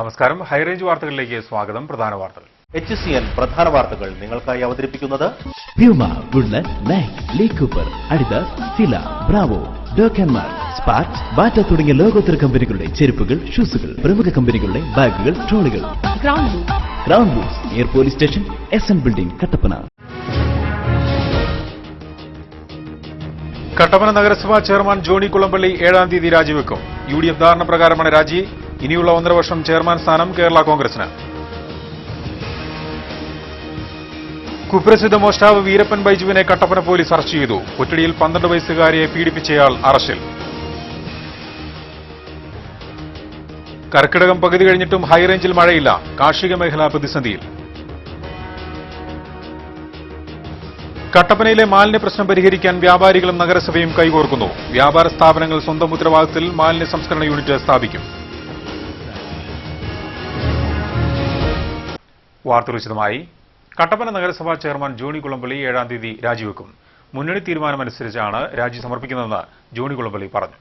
നമസ്കാരം. ഹൈറേഞ്ച് വാർത്തകളിലേക്ക് സ്വാഗതം. പ്രധാന വാർത്തകൾ. HCN പ്രധാന വാർത്തകൾ നിങ്ങൾക്കായി അവതരിപ്പിക്കുന്നത് Puma, Bullet, Nike, Lee Cooper, Adidas, Fila, Bravo, ഡോക്കന്മാർ, സ്പാർക്ക്, ബാറ്റ തുടങ്ങിയ ലോകോത്തര കമ്പനികളുടെ ചെരുപ്പുകൾ, ഷൂസുകൾ, പ്രമുഖ കമ്പനികളുടെ ബാഗുകൾ, ട്രോളികൾ. ഗ്രൗണ്ട് ബൂസ് near police station, SN building, Kattappana. Kattappana നഗരസഭാ ചെയർമാൻ ജോണി കുളമ്പള്ളി 7-ാം തീയതി രാജിവെക്കും. UDF ധാരണ പ്രകാരമാണ് രാജി. ഇനിയുള്ള 1.5 വർഷം ചെയർമാൻ സ്ഥാനം കേരള കോൺഗ്രസിന്. കുപ്രസിദ്ധ മോഷ്ടാവ് വീരപ്പൻ ബൈജുവിനെ കട്ടപ്പന പോലീസ് അറസ്റ്റ് ചെയ്തു. പുറ്റടിയിൽ 12 വയസ്സുകാരിയെ പീഡിപ്പിച്ചയാൾ അറസ്റ്റിൽ. കർക്കിടകം പകുതി കഴിഞ്ഞിട്ടും ഹൈറേഞ്ചിൽ മഴയില്ല. കാർഷിക മേഖല പ്രതിസന്ധിയിൽ. കട്ടപ്പനയിലെ മാലിന്യ പ്രശ്നം പരിഹരിക്കാൻ വ്യാപാരികളും നഗരസഭയും കൈകോർക്കുന്നു. വ്യാപാര സ്ഥാപനങ്ങൾ സ്വന്തം ഉത്തരവാദിത്തത്തിൽ മാലിന്യ സംസ്കരണ യൂണിറ്റ് സ്ഥാപിക്കും. വാർത്ത വിശദമായി. കട്ടപ്പന നഗരസഭാ ചെയർമാൻ ജോണി കുളമ്പള്ളി 7-ാം തീയതി രാജിവെക്കും. മുന്നണി തീരുമാനമനുസരിച്ചാണ് രാജി സമർപ്പിക്കുന്നതെന്ന് ജോണി കുളമ്പള്ളി പറഞ്ഞു.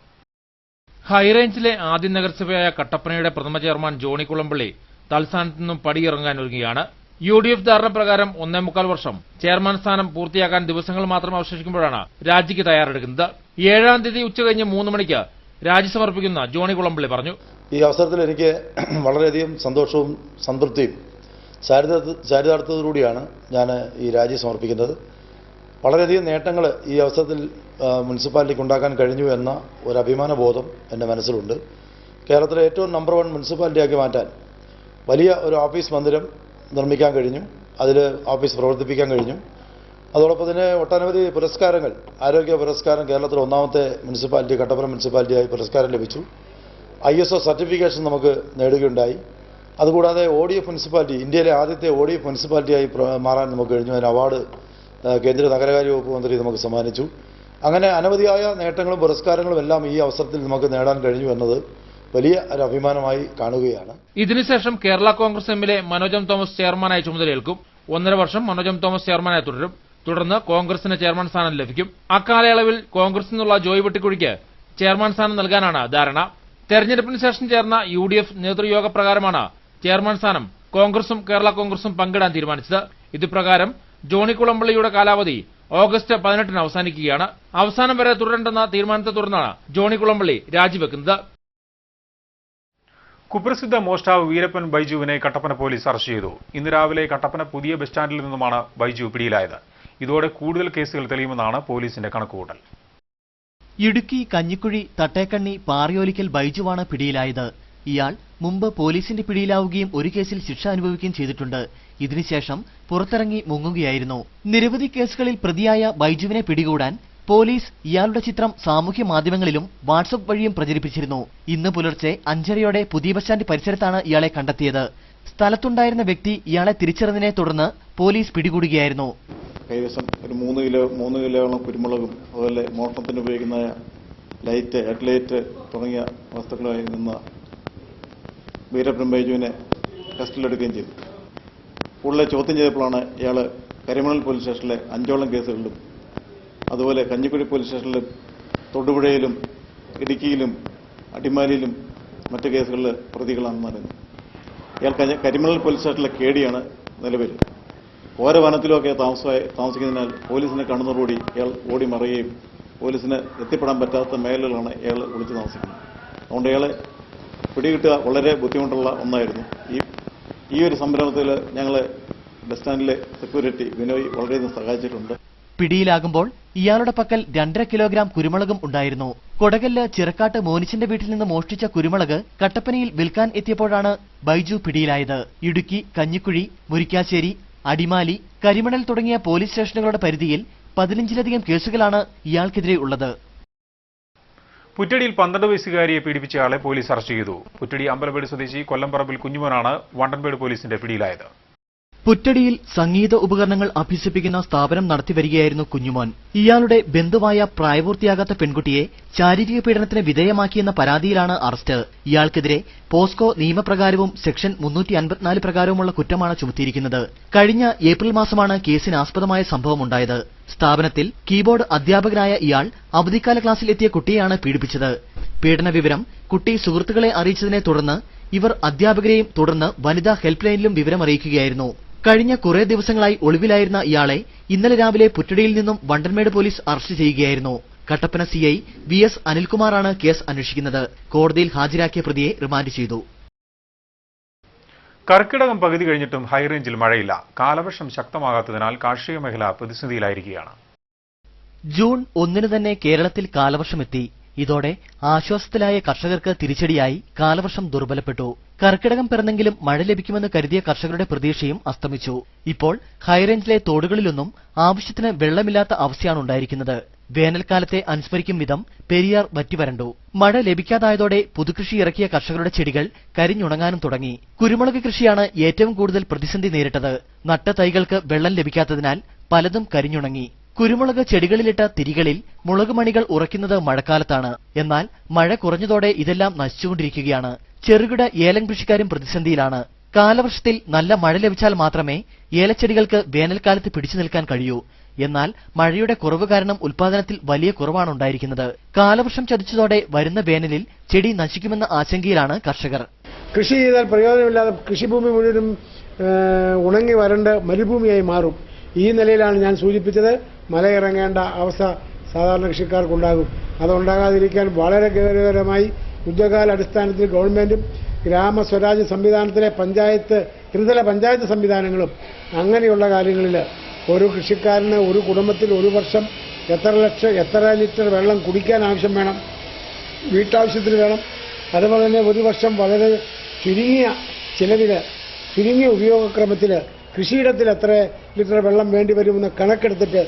ഹൈറേഞ്ചിലെ ആദ്യ നഗരസഭയായ കട്ടപ്പനയുടെ പ്രഥമ ചെയർമാൻ ജോണി കുളമ്പള്ളി തൽസ്ഥാനത്ത് നിന്നും പടിയിറങ്ങാനൊരുങ്ങുകയാണ്. UDF ധാരണ പ്രകാരം 1.25 വർഷം ചെയർമാൻ സ്ഥാനം പൂർത്തിയാക്കാൻ ദിവസങ്ങൾ മാത്രം അവശേഷിക്കുമ്പോഴാണ് രാജിക്ക് തയ്യാറെടുക്കുന്നത്. 7-ാം തീയതി ഉച്ചകഴിഞ്ഞ് 3 മണിക്ക് രാജി സമർപ്പിക്കുന്ന ജോണി കുളമ്പള്ളി പറഞ്ഞു. ഈ അവസരത്തിൽ എനിക്ക് വളരെയധികം സന്തോഷവും സംതൃപ്തിയും ചാരിതാർത്ഥ്യത്തോടുകൂടിയാണ് ഞാൻ ഈ രാജി സമർപ്പിക്കുന്നത്. വളരെയധികം നേട്ടങ്ങൾ ഈ അവസരത്തിൽ മുനിസിപ്പാലിറ്റിക്ക് ഉണ്ടാക്കാൻ കഴിഞ്ഞു എന്ന ഒരു അഭിമാനബോധം എൻ്റെ മനസ്സിലുണ്ട്. കേരളത്തിലെ ഏറ്റവും നമ്പർ 1 മുനിസിപ്പാലിറ്റിയാക്കി മാറ്റാൻ വലിയ ഒരു ഓഫീസ് മന്ദിരം നിർമ്മിക്കാൻ കഴിഞ്ഞു. അതിൽ ഓഫീസ് പ്രവർത്തിപ്പിക്കാൻ കഴിഞ്ഞു. അതോടൊപ്പം തന്നെ ഒട്ടനവധി പുരസ്കാരങ്ങൾ, ആരോഗ്യ പുരസ്കാരം, കേരളത്തിലെ 1ാമത്തെ മുനിസിപ്പാലിറ്റി കട്ടപ്പന മുനിസിപ്പാലിറ്റിയായി പുരസ്കാരം ലഭിച്ചു. ISO സർട്ടിഫിക്കേഷൻ നമുക്ക് നേടുകയുണ്ടായി. അതുകൂടാതെ ODF മുനിസിപ്പാലിറ്റി, ഇന്ത്യയിലെ ആദ്യത്തെ ODF മുനിസിപ്പാലിറ്റിയായി മാറാൻ നമുക്ക് കഴിഞ്ഞു. അതിന് അവാർഡ് കേന്ദ്ര നഗരകാര്യ വകുപ്പ് മന്ത്രി നമുക്ക് സമ്മാനിച്ചു. അങ്ങനെ അനവധിയായ നേട്ടങ്ങളും പുരസ്കാരങ്ങളും എല്ലാം ഈ അവസരത്തിൽ നമുക്ക് നേടാൻ കഴിഞ്ഞു എന്നത് വലിയ ഒരു അഭിമാനമായി കാണുകയാണ്. ഇതിനുശേഷം കേരള കോൺഗ്രസ് എമ്മിലെ മനോജ് തോമസ് ചെയർമാനായി ചുമതലയേൽക്കും. 1.5 വർഷം മനോജ് തോമസ് ചെയർമാനായി തുടരും. തുടർന്ന് കോൺഗ്രസിന് ചെയർമാൻ സ്ഥാനം ലഭിക്കും. അക്കാലയളവിൽ കോൺഗ്രസിൽ നിന്നുള്ള ജോയ് വെട്ടിക്കുഴിക്ക് ചെയർമാൻ സ്ഥാനം നൽകാനാണ് ധാരണ. തെരഞ്ഞെടുപ്പിന് ശേഷം ചേർന്ന UDF നേതൃയോഗ പ്രകാരമാണ് ചെയർമാൻ സ്ഥാനം കോൺഗ്രസും കേരള കോൺഗ്രസും പങ്കിടാൻ തീരുമാനിച്ചത്. ഇതുപ്രകാരം ജോണി കുളമ്പള്ളിയുടെ കാലാവധി ഓഗസ്റ്റ് 18-ന് അവസാനിക്കുകയാണ്. അവസാനം വരെ തുടരേണ്ടെന്ന തീരുമാനത്തെ തുടർന്നാണ് ജോണി കുളമ്പള്ളി രാജിവെക്കുന്നത്. കുപ്രസിദ്ധ മോഷ്ടാവ് വീരപ്പൻ ബൈജുവിനെ കട്ടപ്പന പോലീസ് അറസ്റ്റ് ചെയ്തു. ഇന്ന് രാവിലെ കട്ടപ്പന പുതിയ ബസ് സ്റ്റാൻഡിൽ നിന്നുമാണ് ബൈജു പിടിയിലായത്. ഇതോടെ കൂടുതൽ കേസുകൾ തെളിയുമെന്നാണ് പോലീസിന്റെ കണക്കുകൂട്ടൽ. ഇടുക്കി കഞ്ഞിക്കുഴി തട്ടേക്കണ്ണി പാറിയോലിക്കൽ ബൈജുവാണ് പിടിയിലായത്. ഇയാൾ മുമ്പ് പോലീസിന്റെ പിടിയിലാവുകയും ഒരു കേസിൽ ശിക്ഷ അനുഭവിക്കുകയും ചെയ്തിട്ടുണ്ട്. ഇതിനുശേഷം പുറത്തിറങ്ങി മുങ്ങുകയായിരുന്നു. നിരവധി കേസുകളിൽ പ്രതിയായ ബൈജുവിനെ പിടികൂടാൻ പോലീസ് ഇയാളുടെ ചിത്രം സാമൂഹ്യ മാധ്യമങ്ങളിലും വാട്സ്ആപ്പ് വഴിയും പ്രചരിപ്പിച്ചിരുന്നു. ഇന്ന് പുലർച്ചെ 5:30യോടെ പുതിയ ബസ് സ്റ്റാൻഡ് പരിസരത്താണ് ഇയാളെ കണ്ടെത്തിയത്. സ്ഥലത്തുണ്ടായിരുന്ന വ്യക്തി ഇയാളെ തിരിച്ചറിഞ്ഞതിനെ തുടർന്ന് പോലീസ് പിടികൂടുകയായിരുന്നു. കൈവശം ഒരു 3 കിലോയോളം കുരുമുളകും അതുപോലെ മോഷണത്തിന് ഉപയോഗിക്കുന്ന ലൈറ്റ്, ഹെഡ്ലൈറ്റ് തുടങ്ങിയ വസ്തുക്കളുമായി നിന്ന വീരപ്പൻ ബൈജുവിനെ കസ്റ്റഡിയിലെടുക്കുകയും ചെയ്തു. കൂടുതൽ ചോദ്യം ചെയ്തപ്പോഴാണ് ഇയാൾ കരിമണൽ പോലീസ് സ്റ്റേഷനിലെ 5ഓളം കേസുകളിലും അതുപോലെ കഞ്ഞിക്കുഴി പോലീസ് സ്റ്റേഷനിലും തൊടുപുഴയിലും ഇടുക്കിയിലും അടിമാലിയിലും മറ്റ് കേസുകളിൽ പ്രതികളാണെന്ന് അറിയുന്നു. ഇയാൾ കരിമണൽ പോലീസ് സ്റ്റേഷനിലെ കേടിയാണ് നിലവിൽ. ഓരോ വനത്തിലുമൊക്കെ താമസിക്കുന്നതിനാൽ പോലീസിനെ കണ്ണുനോടി ഇയാൾ ഓടി മറിയുകയും പോലീസിന് എത്തിപ്പെടാൻ പറ്റാത്ത മേഖലകളാണ് ഇയാൾ ഒളിച്ചു താമസിക്കുന്നത്. അതുകൊണ്ട് ഇയാളെ പിടികിട്ടുക വളരെ ബുദ്ധിമുട്ടുള്ള ഒന്നായിരുന്നു. ഈ ഒരു സംരംഭത്തിൽ ഞങ്ങളെ ബസ് സ്റ്റാൻഡിലെ സെക്യൂരിറ്റി വിനോയ് വളരെയധികം സഹായിച്ചിട്ടുണ്ട്. പിടിയിലാകുമ്പോൾ ഇയാളുടെ പക്കൽ 2.5 കിലോഗ്രാം കുരുമുളകും ഉണ്ടായിരുന്നു. കൊടകല്ല് ചിറക്കാട്ട് മോനിച്ചന്റെ വീട്ടിൽ നിന്ന് മോഷ്ടിച്ച കുരുമുളക് കട്ടപ്പനയിൽ വിൽക്കാൻ എത്തിയപ്പോഴാണ് ബൈജു പിടിയിലായത്. ഇടുക്കി, കഞ്ഞിക്കുഴി, മുരിക്കാശ്ശേരി, അടിമാലി, കരിമണൽ തുടങ്ങിയ പോലീസ് സ്റ്റേഷനുകളുടെ പരിധിയിൽ 15ലധികം കേസുകളാണ് ഇയാൾക്കെതിരെ ഉള്ളത്. പുറ്റടിയിൽ 12 വയസ്സുകാരിയെ പീഡിപ്പിച്ചയാളെ പോലീസ് അറസ്റ്റ് ചെയ്തു. പുറ്റടി അമ്പലപ്പേട് സ്വദേശി കൊല്ലംപറമ്പിൽ കുഞ്ഞുമോനാണ് വണ്ടൻപേട് പോലീസിന്റെ പിടിയിലായത്. പുറ്റടിയിൽ സംഗീത ഉപകരണങ്ങൾ അഭ്യസിപ്പിക്കുന്ന സ്ഥാപനം നടത്തിവരികയായിരുന്നു കുഞ്ഞുമോൻ. ഇയാളുടെ ബന്ധുവായ പ്രായപൂർത്തിയാകാത്ത പെൺകുട്ടിയെ ശാരീരിക പീഡനത്തിന് വിധേയമാക്കിയെന്ന പരാതിയിലാണ് അറസ്റ്റ്. ഇയാൾക്കെതിരെ പോസ്കോ നിയമപ്രകാരവും സെക്ഷൻ 354 പ്രകാരവുമുള്ള കുറ്റമാണ് ചുമത്തിയിരിക്കുന്നത്. കഴിഞ്ഞ ഏപ്രിൽ മാസമാണ് കേസിനാസ്പദമായ സംഭവമുണ്ടായത്. സ്ഥാപനത്തിൽ കീബോർഡ് അധ്യാപകനായ ഇയാൾ അവധിക്കാല ക്ലാസ്സിൽ എത്തിയ കുട്ടിയെയാണ് പീഡിപ്പിച്ചത്. പീഡന വിവരം കുട്ടി സുഹൃത്തുക്കളെ അറിയിച്ചതിനെ തുടർന്ന് ഇവർ അധ്യാപകരെയും തുടർന്ന് വനിതാ ഹെൽപ്പ് ലൈനിലും വിവരമറിയിക്കുകയായിരുന്നു. കഴിഞ്ഞ കുറേ ദിവസങ്ങളായി ഒളിവിലായിരുന്ന ഇയാളെ ഇന്നലെ രാവിലെ പുറ്റടിയിൽ നിന്നും വണ്ടൻമേട് പോലീസ് അറസ്റ്റ് ചെയ്യുകയായിരുന്നു. കട്ടപ്പന CI VS അനിൽകുമാറാണ് കേസ് അന്വേഷിക്കുന്നത്. കോടതിയിൽ ഹാജരാക്കിയ പ്രതിയെ റിമാൻഡ് ചെയ്തു. കർക്കിടകം പകുതി കഴിഞ്ഞിട്ടും ഹൈറേഞ്ചിൽ മഴയില്ല. കാലവർഷം ശക്തമാകാത്തതിനാൽ കാർഷിക മേഖല പ്രതിസന്ധിയിലായിരിക്കുകയാണ്. ജൂൺ 1 തന്നെ കേരളത്തിൽ കാലവർഷമെത്തി. ഇതോടെ ആശ്വാസത്തിലായ കർഷകർക്ക് തിരിച്ചടിയായി കാലവർഷം ദുർബലപ്പെട്ടു. കർക്കിടകം പിറന്നെങ്കിലും മഴ ലഭിക്കുമെന്ന് കരുതിയ കർഷകരുടെ പ്രതീക്ഷയും അസ്തമിച്ചു. ഇപ്പോൾ ഹൈറേഞ്ചിലെ തോടുകളിലൊന്നും ആവശ്യത്തിന് വെള്ളമില്ലാത്ത അവസ്ഥയാണ് ഉണ്ടായിരിക്കുന്നത്. വേനൽക്കാലത്തെ അനുസ്മരിക്കും വിധം പെരിയാർ വറ്റിവരണ്ടു. മഴ ലഭിക്കാതായതോടെ പുതുകൃഷി ഇറക്കിയ കർഷകരുടെ ചെടികൾ കരിഞ്ഞുണങ്ങാനും തുടങ്ങി. കുരുമുളക് കൃഷിയാണ് ഏറ്റവും കൂടുതൽ പ്രതിസന്ധി നേരിട്ടത്. നട്ട തൈകൾക്ക് വെള്ളം ലഭിക്കാത്തതിനാൽ പലതും കരിഞ്ഞുണങ്ങി. കുരുമുളക് ചെടികളിലിട്ട തിരികളിൽ മുളകുമണികൾ ഉറയ്ക്കുന്നത് മഴക്കാലത്താണ്. എന്നാൽ മഴ കുറഞ്ഞതോടെ ഇതെല്ലാം നശിച്ചുകൊണ്ടിരിക്കുകയാണ്. ചെറുകിട ഏലം കൃഷിക്കാരും പ്രതിസന്ധിയിലാണ്. കാലവർഷത്തിൽ നല്ല മഴ ലഭിച്ചാൽ മാത്രമേ ഏലച്ചെടികൾക്ക് വേനൽക്കാലത്ത് പിടിച്ചു നിൽക്കാൻ കഴിയൂ. എന്നാൽ മഴയുടെ കുറവ് കാരണം ഉൽപാദനത്തിൽ വലിയ കുറവാണ് ഉണ്ടായിരിക്കുന്നത്. കാലവർഷം ചതിച്ചതോടെ വരുന്ന വേനലിൽ ചെടി നശിക്കുമെന്ന ആശങ്കയിലാണ് കർഷകർ. കൃഷി ചെയ്താൽ പ്രയോജനമില്ലാതെ കൃഷിഭൂമി മുഴുവനും ഉണങ്ങി വരണ്ട് മരുഭൂമിയായി മാറും. ഈ നിലയിലാണ് ഞാൻ സൂചിപ്പിച്ചത്. മലയിറങ്ങേണ്ട അവസ്ഥ സാധാരണ കൃഷിക്കാർക്കുണ്ടാകും. അതുണ്ടാകാതിരിക്കാൻ വളരെ ഗൗരവകരമായി യുദ്ധകാലാടിസ്ഥാനത്തിൽ ഗവൺമെന്റും ഗ്രാമസ്വരാജ്യ സംവിധാനത്തിലെ ത്രിതല പഞ്ചായത്ത് സംവിധാനങ്ങളും അങ്ങനെയുള്ള കാര്യങ്ങളിൽ ഒരു കൃഷിക്കാരന് ഒരു കുടുംബത്തിൽ ഒരു വർഷം എത്ര ലിറ്റർ വെള്ളം കുടിക്കാൻ ആവശ്യം വേണം, വീട്ടാവശ്യത്തിന് വേണം. അതുപോലെ തന്നെ ഒരു വർഷം വളരെ ചുരുങ്ങിയ ചിലവിൽ ചുരുങ്ങിയ ഉപയോഗക്രമത്തിൽ കൃഷിയിടത്തിൽ എത്ര ലിറ്റർ വെള്ളം വേണ്ടിവരുമെന്ന് കണക്കെടുത്തിട്ട്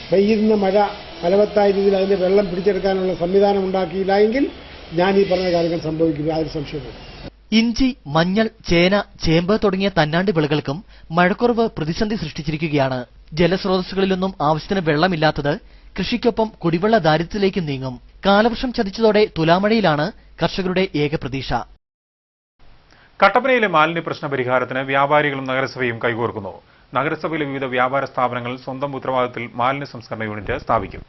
പെയ്യുന്ന മഴ ഫലവത്തായ രീതിയിൽ അതിന്റെ വെള്ളം പിടിച്ചെടുക്കാനുള്ള സംവിധാനം ഉണ്ടാക്കിയില്ല എങ്കിൽ ഞാൻ ഈ പറഞ്ഞ കാര്യങ്ങൾ സംഭവിക്കും, യാതൊരു സംശയവും. ഇഞ്ചി, മഞ്ഞൾ, ചേന, ചേമ്പ് തുടങ്ങിയ തന്നാണ്ട് വിളകൾക്കും മഴക്കുറവ് പ്രതിസന്ധി സൃഷ്ടിച്ചിരിക്കുകയാണ്. ജലസ്രോതസ്സുകളിലൊന്നും ആവശ്യത്തിന് വെള്ളമില്ലാത്തത് കൃഷിക്കൊപ്പം കുടിവെള്ള ദാരിദ്ര്യത്തിലേക്ക് നീങ്ങും. കാലവർഷം ചതിച്ചതോടെ തുലാമഴയിലാണ് കർഷകരുടെ ഏക പ്രതീക്ഷ. കട്ടപ്പനയിലെ മാലിന്യ പ്രശ്ന പരിഹാരത്തിന് വ്യാപാരികളും നഗരസഭയും കൈകോർക്കുന്നു. നഗരസഭയിലെ വിവിധ വ്യാപാര സ്ഥാപനങ്ങൾ സ്വന്തം ഉത്തരവാദിത്തത്തിൽ മാലിന്യ സംസ്കരണ യൂണിറ്റ് സ്ഥാപിക്കും.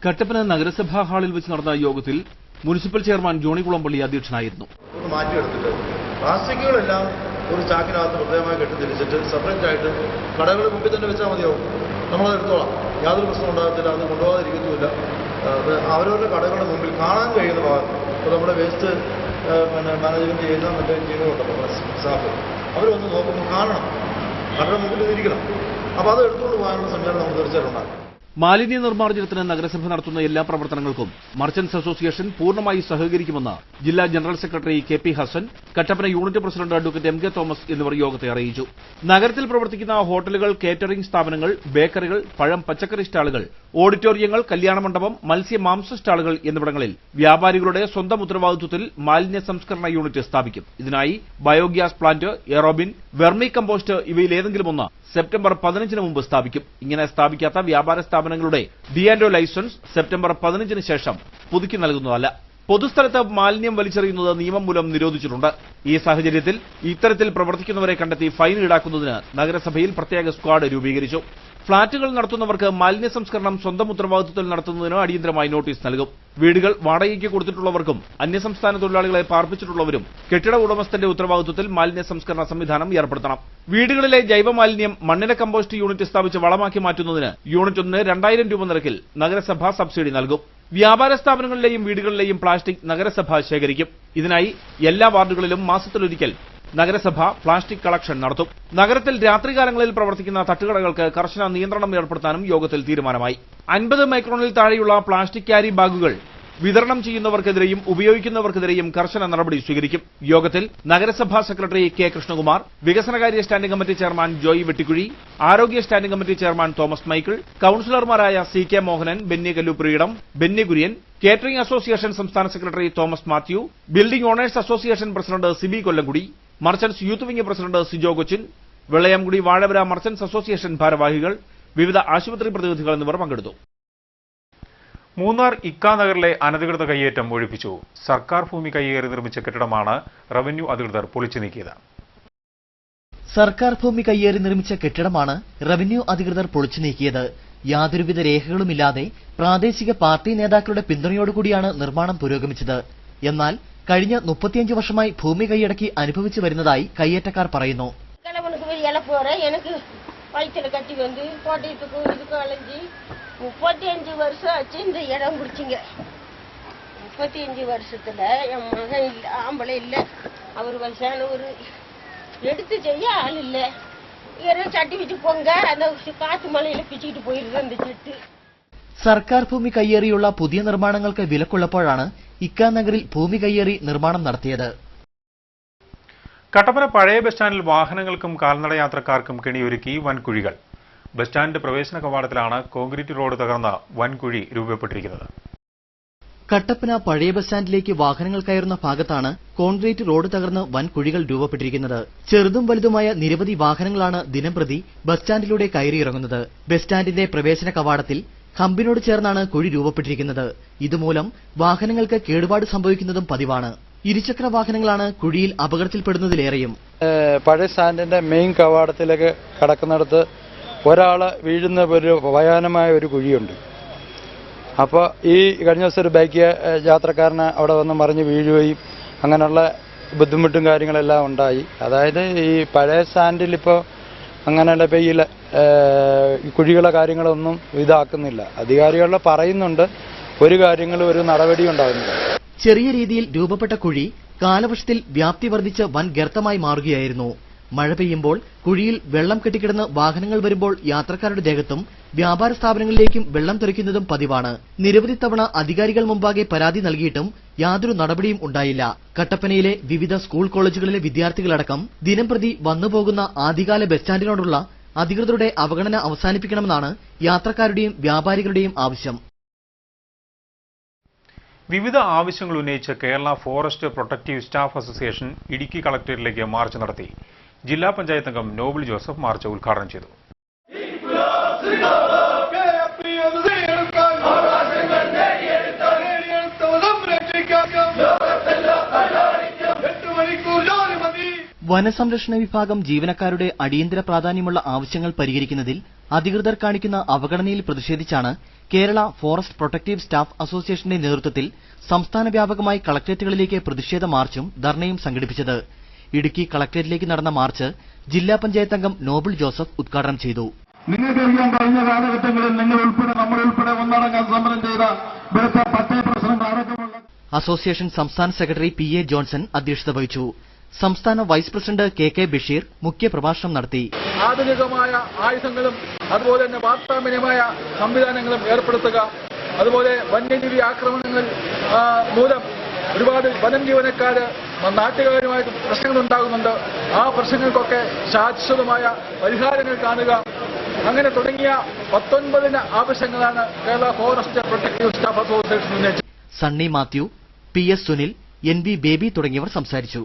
കട്ടപ്പന നഗരസഭാ ഹാളിൽ വെച്ച് നടന്ന യോഗത്തിൽ മുനിസിപ്പൽ ചെയർമാൻ ജോണി കുളമ്പള്ളി അധ്യക്ഷനായിരുന്നു. മാറ്റിയെടുത്തിട്ട് പ്ലാസ്റ്റിക്കുകളെല്ലാം ഒരു ചാക്കിനകത്ത് പ്രത്യേകമായി കെട്ടിത്തിരിച്ചിട്ട് സെപ്പറേറ്റ് ആയിട്ട് കടകളുടെ മുമ്പിൽ തന്നെ വെച്ചാൽ മതിയാവും. നമ്മളത് എടുത്തോളാം, യാതൊരു പ്രശ്നം ഉണ്ടാകത്തില്ല. അത് കൊണ്ടുപോകാതിരിക്കത്തുമില്ല. അവരവരുടെ കടകളുടെ മുമ്പിൽ കാണാൻ കഴിയുന്ന ഭാഗത്ത് ഇപ്പോൾ നമ്മുടെ വേസ്റ്റ് മാനേജ്മെന്റ് ചെയ്യുന്ന മറ്റേ ടീമുകളുണ്ടല്ലോ സ്റ്റാഫ്, അവരൊന്ന് നോക്കുമ്പോൾ കാണണം, കടയുടെ മുമ്പിൽ ഇരിക്കണം. അപ്പോൾ അത് എടുത്തുകൊണ്ട് പോകാനുള്ള സംവിധാനം നമുക്ക് തീർച്ചയായിട്ടും ഉണ്ടാകും. മാലിന്യ നിർമ്മാർജ്ജനത്തിന് നഗരസഭ നടത്തുന്ന എല്ലാ പ്രവർത്തനങ്ങൾക്കും മർച്ചന്റ്സ് അസോസിയേഷൻ പൂർണ്ണമായി സഹകരിക്കുമെന്ന് ജില്ലാ general secretary KP Hasan, Kattappana unit president advocate MK Thomas എന്നിവർ യോഗത്തെ അറിയിച്ചു. നഗരത്തിൽ പ്രവർത്തിക്കുന്ന ഹോട്ടലുകൾ, കേറ്ററിംഗ് സ്ഥാപനങ്ങൾ, ബേക്കറികൾ, പഴം പച്ചക്കറി സ്റ്റാളുകൾ, ഓഡിറ്റോറിയങ്ങൾ, കല്യാണമണ്ഡപം, മത്സ്യ മാംസ സ്റ്റാളുകൾ എന്നിവിടങ്ങളിൽ വ്യാപാരികളുടെ സ്വന്തം ഉത്തരവാദിത്വത്തിൽ മാലിന്യ സംസ്കരണ യൂണിറ്റ് സ്ഥാപിക്കും. ഇതിനായി ബയോഗ്യാസ് പ്ലാന്റ്, എറോബിൻ, വെർമി കമ്പോസ്റ്റ് ഇവയിലേതെങ്കിലും ഒന്ന് സെപ്റ്റംബർ 15 മുമ്പ് സ്ഥാപിക്കും. ഇങ്ങനെ സ്ഥാപിക്കാത്ത വ്യാപാര സ്ഥാപനങ്ങളുടെ D&O ലൈസൻസ് സെപ്റ്റംബർ 15 ശേഷം പുതുക്കി നൽകുന്നതല്ല. പൊതുസ്ഥലത്ത് മാലിന്യം വലിച്ചെറിയുന്നത് നിയമം മൂലം നിരോധിച്ചിട്ടുണ്ട്. ഈ സാഹചര്യത്തിൽ ഇത്തരത്തിൽ പ്രവർത്തിക്കുന്നവരെ കണ്ടെത്തി ഫൈൻ ഈടാക്കുന്നതിന് നഗരസഭയിൽ പ്രത്യേക സ്ക്വാഡ് രൂപീകരിച്ചു. ഫ്ളാറ്റുകൾ നടത്തുന്നവർക്ക് മാലിന്യ സംസ്കരണം സ്വന്തം ഉത്തരവാദിത്വത്തിൽ നടത്തുന്നതിന് അടിയന്തരമായി നോട്ടീസ് നൽകും. വീടുകൾ വാടകയ്ക്ക് കൊടുത്തിട്ടുള്ളവർക്കും അന്യസംസ്ഥാന തൊഴിലാളികളെ പാർപ്പിച്ചിട്ടുള്ളവരും കെട്ടിട ഉടമസ്ഥന്റെ ഉത്തരവാദിത്വത്തിൽ മാലിന്യ സംസ്കരണ സംവിധാനം ഏർപ്പെടുത്തണം. വീടുകളിലെ ജൈവമാലിന്യം മണ്ണിര കമ്പോസ്റ്റ് യൂണിറ്റ് സ്ഥാപിച്ച് വളമാക്കി മാറ്റുന്നതിന് യൂണിറ്റ് 1 2000 രൂപ നിരക്കിൽ നഗരസഭ സബ്സിഡി നൽകും. വ്യാപാര സ്ഥാപനങ്ങളിലെയും വീടുകളിലെയും പ്ലാസ്റ്റിക് നഗരസഭ ശേഖരിക്കും. ഇതിനായി എല്ലാ വാർഡുകളിലും മാസത്തിലൊരിക്കൽ നഗരസഭ പ്ലാസ്റ്റിക് കളക്ഷൻ നടത്തും. നഗരത്തിൽ രാത്രികാലങ്ങളിൽ പ്രവർത്തിക്കുന്ന തട്ടുകടകൾക്ക് കർശന നിയന്ത്രണം ഏർപ്പെടുത്താനും യോഗത്തിൽ തീരുമാനമായി. 50 മൈക്രോണിൽ താഴെയുള്ള പ്ലാസ്റ്റിക് ക്യാരി ബാഗുകൾ വിതരണം ചെയ്യുന്നവർക്കെതിരെയും ഉപയോഗിക്കുന്നവർക്കെതിരെയും കർശന നടപടി സ്വീകരിക്കും. യോഗത്തിൽ നഗരസഭാ സെക്രട്ടറി K കൃഷ്ണകുമാർ, വികസനകാര്യ standing committee chairman Joy Vettikuzhi, ആരോഗ്യ standing committee chairman Thomas Michael, കൌൺസിലർമാരായ CK Mohanan, Benny Kallupreedam, Benny Kurian, catering association സംസ്ഥാന secretary Thomas Mathew, building owners association president Sibi Kollamkudy, merchants youth wing president Sijo Cochin, Vellayamkudy Vazhavara merchants association ഭാരവാഹികൾ, വിവിധ ആശുപത്രി പ്രതിനിധികൾ എന്നിവർ പങ്കെടുത്തു. മൂന്നാർ ഇക്ക നഗറിലെ അനധികൃത കയ്യേറ്റം ഒഴിപ്പിച്ചു. സർക്കാർ ഭൂമി കയ്യേറി നിർമ്മിച്ച കെട്ടിടമാണ് റവന്യൂ അധികൃതർ പൊളിച്ചു നീക്കിയത്. സർക്കാർ ഭൂമി കയ്യേറി നിർമ്മിച്ച കെട്ടിടമാണ് റവന്യൂ അധികൃതർ പൊളിച്ചു നീക്കിയത്. യാതൊരുവിധ രേഖകളുമില്ലാതെ പ്രാദേശിക പാർട്ടി നേതാക്കളുടെ പിന്തുണയോടുകൂടിയാണ് നിർമ്മാണം പുരോഗമിച്ചത്. എന്നാൽ കഴിഞ്ഞ 35 വർഷമായി ഭൂമി കൈയടക്കി അനുഭവിച്ചു വരുന്നതായി കയ്യേറ്റക്കാർ പറയുന്നു. எனக்கு வயிற்றுல கட்டி வந்து கோட்டையத்துக்கு இதுக்கு அலைஞ்சி 35 வருஷம் ஆச்சு இந்த இடம் பிடிச்சிங்க. 35 வருஷத்துல என் மகன் இல்ல, ஆம்பளை இல்ல, அவர் வயசானவர், எடுத்து செய்ய ஆள் இல்ல. யாரும் சட்டி வச்சு போங்க, அந்த காத்து மலையில பிச்சுக்கிட்டு போயிருது அந்த சட்டு. സർക്കാർ ഭൂമി കയ്യേറിയുള്ള പുതിയ നിർമ്മാണങ്ങൾക്ക് വിലക്കുള്ളപ്പോഴാണ് ഇക്കാനഗറിൽ ഭൂമി കയ്യേറി നിർമ്മാണം നടത്തിയത്. കട്ടപ്പന പഴയ ബസ് സ്റ്റാൻഡിൽ വാഹനങ്ങൾക്കും കാൽനട യാത്രക്കാർക്കും കെണിയൊരുക്കി വൻകുഴികൾ. ബസ് സ്റ്റാൻഡ് പ്രവേശന കവാടത്തിലാണ് കോൺക്രീറ്റ് റോഡ് തകർന്ന വൻകുഴി രൂപപ്പെട്ടിരിക്കുന്നത്. കട്ടപ്പന പഴയ ബസ് സ്റ്റാൻഡിലേക്ക് വാഹനങ്ങൾ കയറുന്ന ഭാഗത്താണ് കോൺക്രീറ്റ് റോഡ് തകർന്ന് വൻകുഴികൾ രൂപപ്പെട്ടിരിക്കുന്നത്. ചെറുതും വലുതുമായ നിരവധി വാഹനങ്ങളാണ് ദിനംപ്രതി ബസ് സ്റ്റാൻഡിലൂടെ കയറിയിറങ്ങുന്നത്. ബസ് സ്റ്റാൻഡിന്റെ പ്രവേശന കവാടത്തിൽ ഹമ്പിനോട് ചേർന്നാണ് കുഴി രൂപപ്പെട്ടിരിക്കുന്നത്. ഇതുമൂലം വാഹനങ്ങൾക്ക് കേടുപാട് സംഭവിക്കുന്നതും പതിവാണ്. ഇരുചക്ര വാഹനങ്ങളാണ് കുഴിയിൽ അപകടത്തിൽപ്പെടുന്നതിലേറെയും. പഴയ സ്റ്റാൻഡിന്റെ മെയിൻ കവാടത്തിലേക്ക് കടക്കുന്നിടത്ത് ഒരാള് വീഴുന്ന ഒരു ഭയാനമായ ഒരു കുഴിയുണ്ട്. അപ്പോൾ ഈ കഴിഞ്ഞ ദിവസം ഒരു ബൈക്ക് യാത്രക്കാരന് അവിടെ വന്ന് മറിഞ്ഞ് വീഴുകയും അങ്ങനെയുള്ള ബുദ്ധിമുട്ടും കാര്യങ്ങളെല്ലാം ഉണ്ടായി. അതായത് ഈ പഴയ സ്റ്റാൻഡിൽ ഇപ്പോൾ അങ്ങനെയുള്ള ഇപ്പോൾ ഈ കുഴികളെ കാര്യങ്ങളൊന്നും ഇതാക്കുന്നില്ല. അധികാരികൾ പറയുന്നുണ്ട്, ഒരു കാര്യങ്ങളും ഒരു നടപടി ഉണ്ടാകുന്നില്ല. ചെറിയ രീതിയിൽ രൂപപ്പെട്ട കുഴി കാലവർഷത്തിൽ വ്യാപ്തി വർദ്ധിച്ച് വൻ ഗർത്തമായി മാറുകയായിരുന്നു. മഴ പെയ്യുമ്പോൾ കുഴിയിൽ വെള്ളം കെട്ടിക്കിടന്ന് വാഹനങ്ങൾ വരുമ്പോൾ യാത്രക്കാരുടെ ദേഹത്തും വ്യാപാര സ്ഥാപനങ്ങളിലേക്കും വെള്ളം തെറിക്കുന്നതും പതിവാണ്. നിരവധി തവണ അധികാരികൾ മുമ്പാകെ പരാതി നൽകിയിട്ടും യാതൊരു നടപടിയും ഉണ്ടായില്ല. കട്ടപ്പനയിലെ വിവിധ സ്കൂൾ കോളേജുകളിലെ വിദ്യാർത്ഥികളടക്കം ദിനംപ്രതി വന്നുപോകുന്ന ആദ്യകാല ബസ് സ്റ്റാൻഡിനോടുള്ള അധികൃതരുടെ അവഗണന അവസാനിപ്പിക്കണമെന്നാണ് യാത്രക്കാരുടെയും വ്യാപാരികളുടെയും ആവശ്യം. വിവിധ ആവശ്യങ്ങൾ ഉന്നയിച്ച് Kerala forest protective staff association Idukki കളക്ടറേറ്റിലേക്ക് മാർച്ച് നടത്തി. ജില്ലാ പഞ്ചായത്ത് അംഗം നോബിൾ ജോസഫ് മാർച്ച് ഉദ്ഘാടനം ചെയ്തു. വനസംരക്ഷണ വിഭാഗം ജീവനക്കാരുടെ അടിയന്തര പ്രാധാന്യമുള്ള ആവശ്യങ്ങൾ പരിഹരിക്കുന്നതിൽ അധികൃതർ കാണിക്കുന്ന അവഗണനയിൽ പ്രതിഷേധിച്ചാണ് കേരള ഫോറസ്റ്റ് പ്രൊട്ടക്റ്റീവ് സ്റ്റാഫ് അസോസിയേഷന്റെ നേതൃത്വത്തിൽ സംസ്ഥാന വ്യാപകമായി കളക്ടറേറ്റുകളിലേക്ക് പ്രതിഷേധ മാർച്ചും ധർണയും സംഘടിപ്പിച്ചത്. ഇടുക്കി കളക്ടറേറ്റിലേക്ക് നടന്ന മാർച്ച് ജില്ലാ പഞ്ചായത്ത് അംഗം നോബിൾ ജോസഫ് ഉദ്ഘാടനം ചെയ്തു. നിങ്ങൾക്കറിയാം, കഴിഞ്ഞ കാലഘട്ടങ്ങളിൽ നിങ്ങൾ ഉൾപ്പെടെ നമ്മളുൾപ്പെടെ ഒന്നടങ്കം സമരം ചെയ്ത ഇവിടുത്തെ പട്ടയ പ്രസിഡന്റ് അടക്കമുള്ള അസോസിയേഷൻ സംസ്ഥാന സെക്രട്ടറി പി എ ജോൺസൺ അധ്യക്ഷത വഹിച്ചു. സംസ്ഥാന vice president K K Basheer മുഖ്യപ്രഭാഷണം നടത്തി. ആധുനികമായ ആയുധങ്ങളും അതുപോലെ തന്നെ വാർത്താവിനിമയ സംവിധാനങ്ങളും ഏർപ്പെടുത്തുക, അതുപോലെ വന്യജീവി ആക്രമണങ്ങൾ മൂലം ഒരുപാട് വനം ജീവനക്കാര് നാട്ടുകാരുമായിട്ട് പ്രശ്നങ്ങൾ ഉണ്ടാകുന്നുണ്ട്. ആ പ്രശ്നങ്ങൾക്കൊക്കെ ശാശ്വതമായ പരിഹാരങ്ങൾ കാണുക, അങ്ങനെ തുടങ്ങിയ 19 ആവശ്യങ്ങളാണ് Kerala forest protective staff association ഉന്നയിച്ചത്. Sunny Mathew, P S Sunil, N V Baby തുടങ്ങിയവർ സംസാരിച്ചു.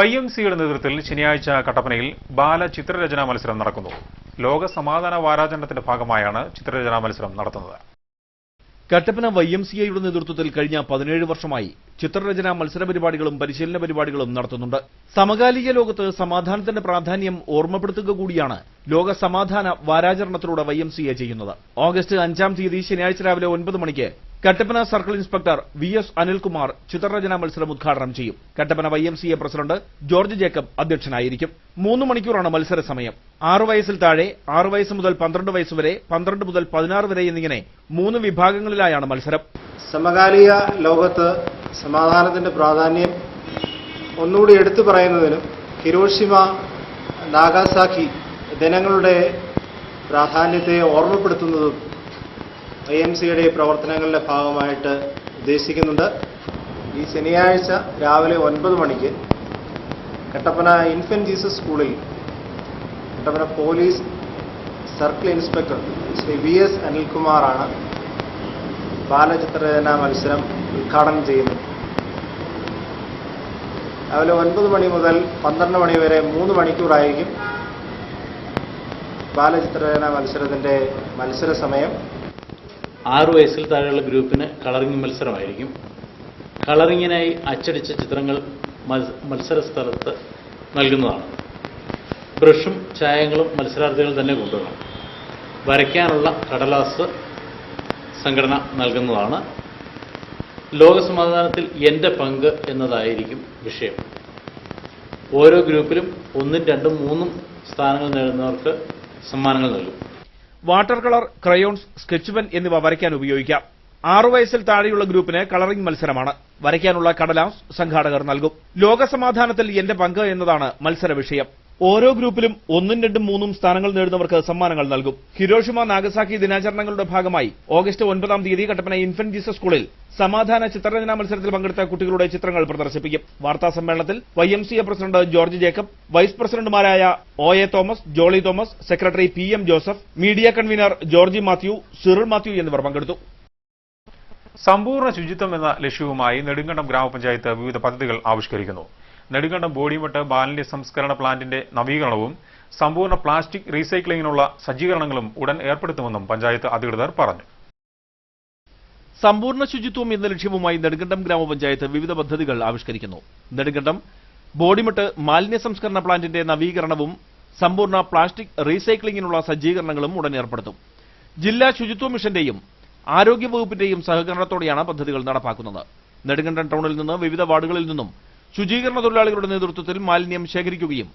YMCയുടെ നേതൃത്വത്തിൽ ശനിയാഴ്ച കട്ടപ്പനയിൽ ബാല ചിത്രരചനാ മത്സരം നടക്കുന്നു. ലോക സമാധാന വാരാചരണത്തിന്റെ ഭാഗമായാണ് ചിത്രരചനാ മത്സരം നടത്തുന്നത്. കട്ടപ്പന YMCAയുടെ നേതൃത്വത്തിൽ കഴിഞ്ഞ 17 വർഷമായി ചിത്രരചനാ മത്സര പരിപാടികളും പരിശീലന പരിപാടികളും നടത്തുന്നുണ്ട്. സമകാലിക ലോകത്ത് സമാധാനത്തിന്റെ പ്രാധാന്യം ഓർമ്മപ്പെടുത്തുക കൂടിയാണ് ലോക സമാധാന വാരാചരണത്തിലൂടെ YMCA ചെയ്യുന്നത്. ഓഗസ്റ്റ് 5-ാം തീയതി ശനിയാഴ്ച രാവിലെ 9 മണിക്ക് Kattappana circle inspector VS Anilkumar ചിത്രരചനാ മത്സരം ഉദ്ഘാടനം ചെയ്യും. കട്ടപ്പന YMCA പ്രസിഡന്റ് ജോർജ് ജേക്കബ് അധ്യക്ഷനായിരിക്കും. 3 മണിക്കൂറാണ് മത്സര സമയം. 6 വയസ്സിൽ താഴെ, 6 വയസ്സ് മുതൽ 12 വയസ്സ് വരെ, 12 മുതൽ 16 വരെ എന്നിങ്ങനെ 3 വിഭാഗങ്ങളിലായാണ് മത്സരം. സമകാലിക ലോകത്ത് സമാധാനത്തിന്റെ പ്രാധാന്യം ഒന്നുകൂടി എടുത്തു പറയുന്നതിനും ഹിരോഷിമ നാഗാസാക്കി ദിനങ്ങളുടെ പ്രാധാന്യത്തെ ഓർമ്മപ്പെടുത്തുന്നതും YMCയുടെ പ്രവർത്തനങ്ങളുടെ ഭാഗമായിട്ട് ഉദ്ദേശിക്കുന്നുണ്ട്. ഈ ശനിയാഴ്ച രാവിലെ 9 മണിക്ക് കട്ടപ്പന ഇൻഫന്റ് ജീസസ് സ്കൂളിൽ Kattappana police circle inspector Shri VS അനിൽകുമാറാണ് ബാലചിത്രരചനാ മത്സരം ഉദ്ഘാടനം ചെയ്യുന്നത്. രാവിലെ 9 മണി മുതൽ 12 മണി വരെ 3 മണിക്കൂറായിരിക്കും ബാലചിത്രരചനാ മത്സരത്തിന്റെ മത്സര സമയം. 6 വയസ്സിൽ താഴെയുള്ള ഗ്രൂപ്പിന് കളറിംഗ് മത്സരമായിരിക്കും. കളറിങ്ങിനായി അച്ചടിച്ച ചിത്രങ്ങൾ മത്സര സ്ഥലത്ത് നൽകുന്നതാണ്. ബ്രഷും ചായങ്ങളും മത്സരാർത്ഥികൾ തന്നെ കൊണ്ടുവരണം. വരയ്ക്കാനുള്ള കടലാസ് സംഘടന നൽകുന്നതാണ്. ലോകസമാധാനത്തിൽ എൻ്റെ പങ്ക് എന്നതായിരിക്കും വിഷയം. ഓരോ ഗ്രൂപ്പിലും 1, 2, 3 സ്ഥാനങ്ങൾ നേടുന്നവർക്ക് സമ്മാനങ്ങൾ നൽകും. Water colour, crayons, sketch pen എന്നിവ വരയ്ക്കാൻ ഉപയോഗിക്കാം. 6 വയസ്സിൽ താഴെയുള്ള ഗ്രൂപ്പിന് കളറിംഗ് മത്സരമാണ്. വരയ്ക്കാനുള്ള കടലാസ് സംഘാടകർ നൽകും. ലോകസമാധാനത്തിൽ എന്റെ പങ്ക് എന്നതാണ് മത്സര വിഷയം. ഓരോ ഗ്രൂപ്പിലും 1, 2, 3 സ്ഥാനങ്ങൾ നേടുന്നവർക്ക് സമ്മാനങ്ങൾ നൽകും. ഹിരോഷിമ, നാഗസാക്കി ദിനാചരണങ്ങളുടെ ഭാഗമായി ഓഗസ്റ്റ് 9-ാം തീയതി കട്ടപ്പന ഇൻഫന്റ് ജീസസ് സ്കൂളിൽ സമാധാന ചിത്രരചനാ മത്സരത്തിൽ പങ്കെടുത്ത കുട്ടികളുടെ ചിത്രങ്ങൾ പ്രദർശിപ്പിക്കും. വാർത്താ സമ്മേളനത്തിൽ YMCA president George Jacob, vice പ്രസിഡന്റുമാരായ OA Thomas, Jolly Thomas, secretary PM Joseph, media convener Georgy Mathew, Cyril Mathew എന്നിവർ പങ്കെടുത്തു. സമ്പൂർണ്ണ ശുചിത്വം എന്ന ലക്ഷ്യവുമായി നെടുങ്കണ്ടം ഗ്രാമപഞ്ചായത്ത് വിവിധ പദ്ധതികൾ ആവിഷ്കരിക്കുന്നു. നെടുങ്കണ്ടം ബോഡിമെട്ട് മാലിന്യ സംസ്കരണ പ്ലാന്റിന്റെ നവീകരണവും സമ്പൂർണ്ണ പ്ലാസ്റ്റിക് റീസൈക്ലിംഗിനുള്ള സജ്ജീകരണങ്ങളും ഉടൻ ഏർപ്പെടുത്തുമെന്നും പഞ്ചായത്ത് അധികൃതർ പറഞ്ഞു. സമ്പൂർണ്ണ ശുചിത്വം എന്ന ലക്ഷ്യവുമായി നെടുങ്കണ്ടം ഗ്രാമപഞ്ചായത്ത് വിവിധ പദ്ധതികൾ ആവിഷ്കരിക്കുന്നു. നെടുങ്കണ്ടം ബോഡിമെട്ട് മാലിന്യ സംസ്കരണ പ്ലാന്റിന്റെ നവീകരണവും സമ്പൂർണ്ണ പ്ലാസ്റ്റിക് റീസൈക്ലിംഗിനുള്ള സജ്ജീകരണങ്ങളും ഉടൻ ഏർപ്പെടുത്തും. ജില്ലാ ശുചിത്വ മിഷന്റെയും ആരോഗ്യവകുപ്പിന്റെയും സഹകരണത്തോടെയാണ് പദ്ധതികൾ നടപ്പാക്കുന്നത്. നെടുങ്കണ്ടം ടൗണിൽ നിന്ന് വിവിധ വാർഡുകളിൽ നിന്നും ശുചീകരണ തൊഴിലാളികളുടെ നേതൃത്വത്തിൽ മാലിന്യം ശേഖരിക്കുകയും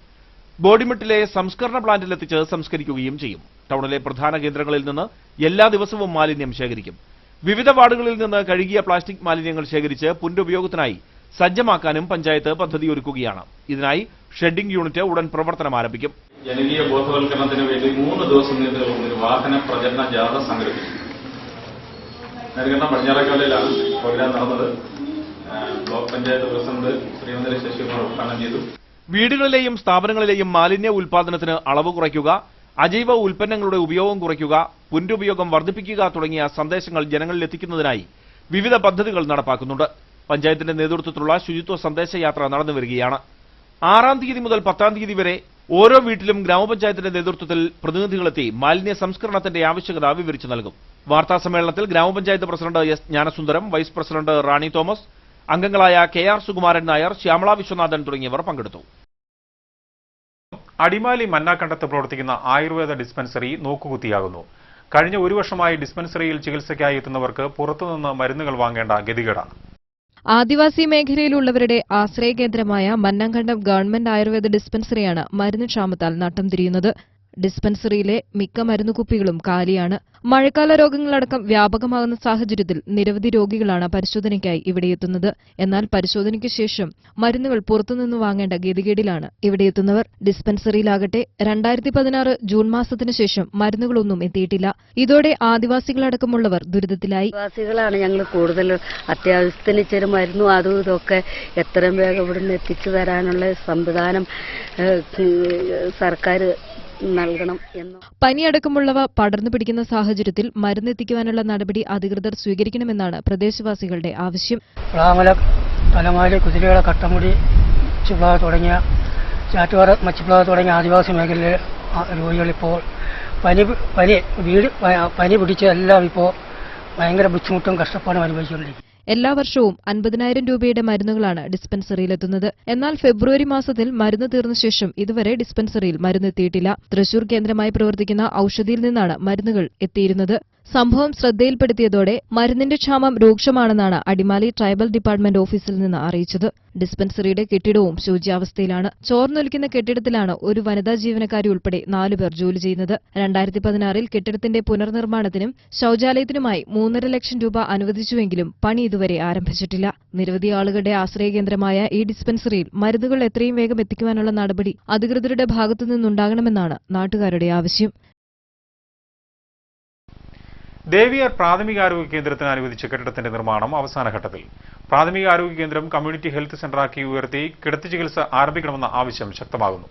ബോഡിമെട്ടിലെ സംസ്കരണ പ്ലാന്റിലെത്തിച്ച് സംസ്കരിക്കുകയും ചെയ്യും. ടൗണിലെ പ്രധാന കേന്ദ്രങ്ങളിൽ നിന്ന് എല്ലാ ദിവസവും മാലിന്യം ശേഖരിക്കും. വിവിധ വാർഡുകളിൽ നിന്ന് കഴുകിയ പ്ലാസ്റ്റിക് മാലിന്യങ്ങൾ ശേഖരിച്ച് പുനരുപയോഗത്തിനായി സജ്ജമാക്കാനും പഞ്ചായത്ത് പദ്ധതിയൊരുക്കുകയാണ്. ഇതിനായി ഷെഡിംഗ് യൂണിറ്റ് ഉടൻ പ്രവർത്തനം ആരംഭിക്കും. ജനകീയ ബോധവൽക്കരണത്തിന് വേണ്ടി 3 ദിവസം നീണ്ടുനിൽക്കുന്ന ഒരു വാഹന പ്രചരണ ജാഥ സംഘടിപ്പിച്ചു. നെടുങ്കണ്ടം പടിഞ്ഞാറേക്കാലിലാണ് പ്രോഗ്രാം നടന്നത്. ബ്ലോക്ക് പഞ്ചായത്ത് പ്രസിഡന്റ് ശ്രീമതി ശശികുമാർ ഉദ്ഘാടനം ചെയ്തു. വീടുകളിലെയും സ്ഥാപനങ്ങളിലെയും മാലിന്യ ഉൽപാദനത്തിന് അളവ് കുറയ്ക്കുക, അജൈവ ഉൽപ്പന്നങ്ങളുടെ ഉപയോഗം കുറയ്ക്കുക, പുനരുപയോഗം വർദ്ധിപ്പിക്കുക തുടങ്ങിയ സന്ദേശങ്ങൾ ജനങ്ങളിലെത്തിക്കുന്നതിനായി വിവിധ പദ്ധതികൾ നടപ്പാക്കുന്നുണ്ട്. പഞ്ചായത്തിന്റെ നേതൃത്വത്തിലുള്ള ശുചിത്വ സന്ദേശയാത്ര നടന്നുവരികയാണ്. 6-ാം തീയതി മുതൽ 10-ാം തീയതി വരെ ഓരോ വീട്ടിലും ഗ്രാമപഞ്ചായത്തിന്റെ നേതൃത്വത്തിൽ പ്രതിനിധികളെത്തി മാലിന്യ സംസ്കരണത്തിന്റെ ആവശ്യകത വിവരിച്ചു നൽകും. വാർത്താ സമ്മേളനത്തിൽ ഗ്രാമപഞ്ചായത്ത് പ്രസിഡന്റ് S. ജ്ഞാനസുന്ദരം, വൈസ് പ്രസിഡന്റ് റാണി തോമസ്, അംഗങ്ങളായ KR സുകുമാരൻ നായർ, ശ്യാമള വിശ്വനാഥൻ തുടങ്ങിയവർ പങ്കെടുത്തു. അടിമാലി മന്നാക്കണ്ടത്ത് പ്രവർത്തിക്കുന്ന ആയുർവേദ ഡിസ്പെൻസറി നോക്കുകുത്തിയാകുന്നു. കഴിഞ്ഞ 1 വർഷമായി ഡിസ്പെൻസറിയിൽ ചികിത്സയ്ക്കായി എത്തുന്നവർക്ക് പുറത്തുനിന്ന് മരുന്നുകൾ വാങ്ങേണ്ട ഗതികേടാണ്. ആദിവാസി മേഖലയിലുള്ളവരുടെ ആശ്രയകേന്ദ്രമായ മന്നംകണ്ടം ഗവൺമെന്റ് ആയുർവേദ ഡിസ്പെൻസറിയാണ് മരുന്ന് ക്ഷാമത്താൽ നട്ടം തിരിയുന്നത്. ഡിസ്പെൻസറിയിലെ മിക്ക മരുന്നുകുപ്പികളും കാലിയാണ്. മഴക്കാല രോഗങ്ങളടക്കം വ്യാപകമാകുന്ന സാഹചര്യത്തിൽ നിരവധി രോഗികളാണ് പരിശോധനയ്ക്കായി ഇവിടെയെത്തുന്നത്. എന്നാൽ പരിശോധനയ്ക്ക് ശേഷം മരുന്നുകൾ പുറത്തുനിന്ന് വാങ്ങേണ്ട ഗതികേടിലാണ് ഇവിടെയെത്തുന്നവർ. ഡിസ്പെൻസറിയിലാകട്ടെ 2016 ജൂൺ മാസത്തിനു ശേഷം മരുന്നുകളൊന്നും എത്തിയിട്ടില്ല. ഇതോടെ ആദിവാസികളടക്കമുള്ളവർ ദുരിതത്തിലായി. ആദിവാസികളാണ് ഞങ്ങൾ കൂടുതൽ അത്യാവശ്യത്തിന് ചെറു മരുന്നും അതും ഇതൊക്കെ എത്രയും വേഗം ഇവിടുന്ന് എത്തിച്ചു തരാനുള്ള സംവിധാനം സർക്കാർ നൽകണം എന്ന്. പനിയടക്കമുള്ളവ പടർന്നു പിടിക്കുന്ന സാഹചര്യത്തിൽ മരുന്നെത്തിക്കുവാനുള്ള നടപടി അധികൃതർ സ്വീകരിക്കണമെന്നാണ് പ്രദേശവാസികളുടെ ആവശ്യം. പ്ലാമല, തലമാലി, കുതിരകള, കട്ടമുടി, മച്ചിപ്ലാവ് തുടങ്ങിയ ചാറ്റുപാറ, മച്ചിപ്ലാവ് തുടങ്ങിയ ആദിവാസി മേഖലയിലെ രോഗികളിപ്പോൾ പനി പിടിച്ച് എല്ലാം ഇപ്പോൾ ഭയങ്കര ബുദ്ധിമുട്ടും കഷ്ടപ്പാടും അനുഭവിച്ചുകൊണ്ടിരിക്കും. എല്ലാ വർഷവും 50,000 രൂപയുടെ മരുന്നുകളാണ് ഡിസ്പെൻസറിയിലെത്തുന്നത്. എന്നാൽ ഫെബ്രുവരി മാസത്തിൽ മരുന്ന് തീർന്ന ശേഷം ഇതുവരെ ഡിസ്പെൻസറിയിൽ മരുന്നെത്തിയിട്ടില്ല. തൃശൂർ കേന്ദ്രമായി പ്രവർത്തിക്കുന്ന ഔഷധിയിൽ നിന്നാണ് മരുന്നുകൾ എത്തിയിരുന്നത്. സംഭവം ശ്രദ്ധയിൽപ്പെടുത്തിയതോടെ മരുന്നിന്റെ ക്ഷാമം രൂക്ഷമാണെന്നാണ് അടിമാലി ട്രൈബൽ ഡിപ്പാർട്ട്മെന്റ് ഓഫീസിൽ നിന്ന് അറിയിച്ചത്. ഡിസ്പെൻസറിയുടെ കെട്ടിടവും ശോച്യാവസ്ഥയിലാണ്. ചോർന്നൊലിക്കുന്ന കെട്ടിടത്തിലാണ് ഒരു വനിതാ ജീവനക്കാരി ഉൾപ്പെടെ 4 പേർ ജോലി ചെയ്യുന്നത്. 2016 കെട്ടിടത്തിന്റെ പുനർനിർമ്മാണത്തിനും ശൌചാലയത്തിനുമായി 3.5 ലക്ഷം രൂപ അനുവദിച്ചുവെങ്കിലും പണി ഇതുവരെ ആരംഭിച്ചിട്ടില്ല. നിരവധി ആളുകളുടെ ആശ്രയകേന്ദ്രമായ ഈ ഡിസ്പെൻസറിയിൽ മരുന്നുകൾ എത്രയും വേഗം എത്തിക്കുവാനുള്ള നടപടി അധികൃതരുടെ ഭാഗത്തുനിന്നുണ്ടാകണമെന്നാണ് നാട്ടുകാരുടെ ആവശ്യം. ദേവിയാർ പ്രാഥമികാരോഗ്യ കേന്ദ്രത്തിന് അനുവദിച്ച കെട്ടിടത്തിന്റെ നിർമ്മാണം അവസാനഘട്ടത്തിൽ. പ്രാഥമികാരോഗ്യ കേന്ദ്രം കമ്മ്യൂണിറ്റി ഹെൽത്ത് സെന്ററാക്കി ഉയർത്തി കിടത്തി ചികിത്സ ആരംഭിക്കണമെന്ന ആവശ്യം ശക്തമാകുന്നു.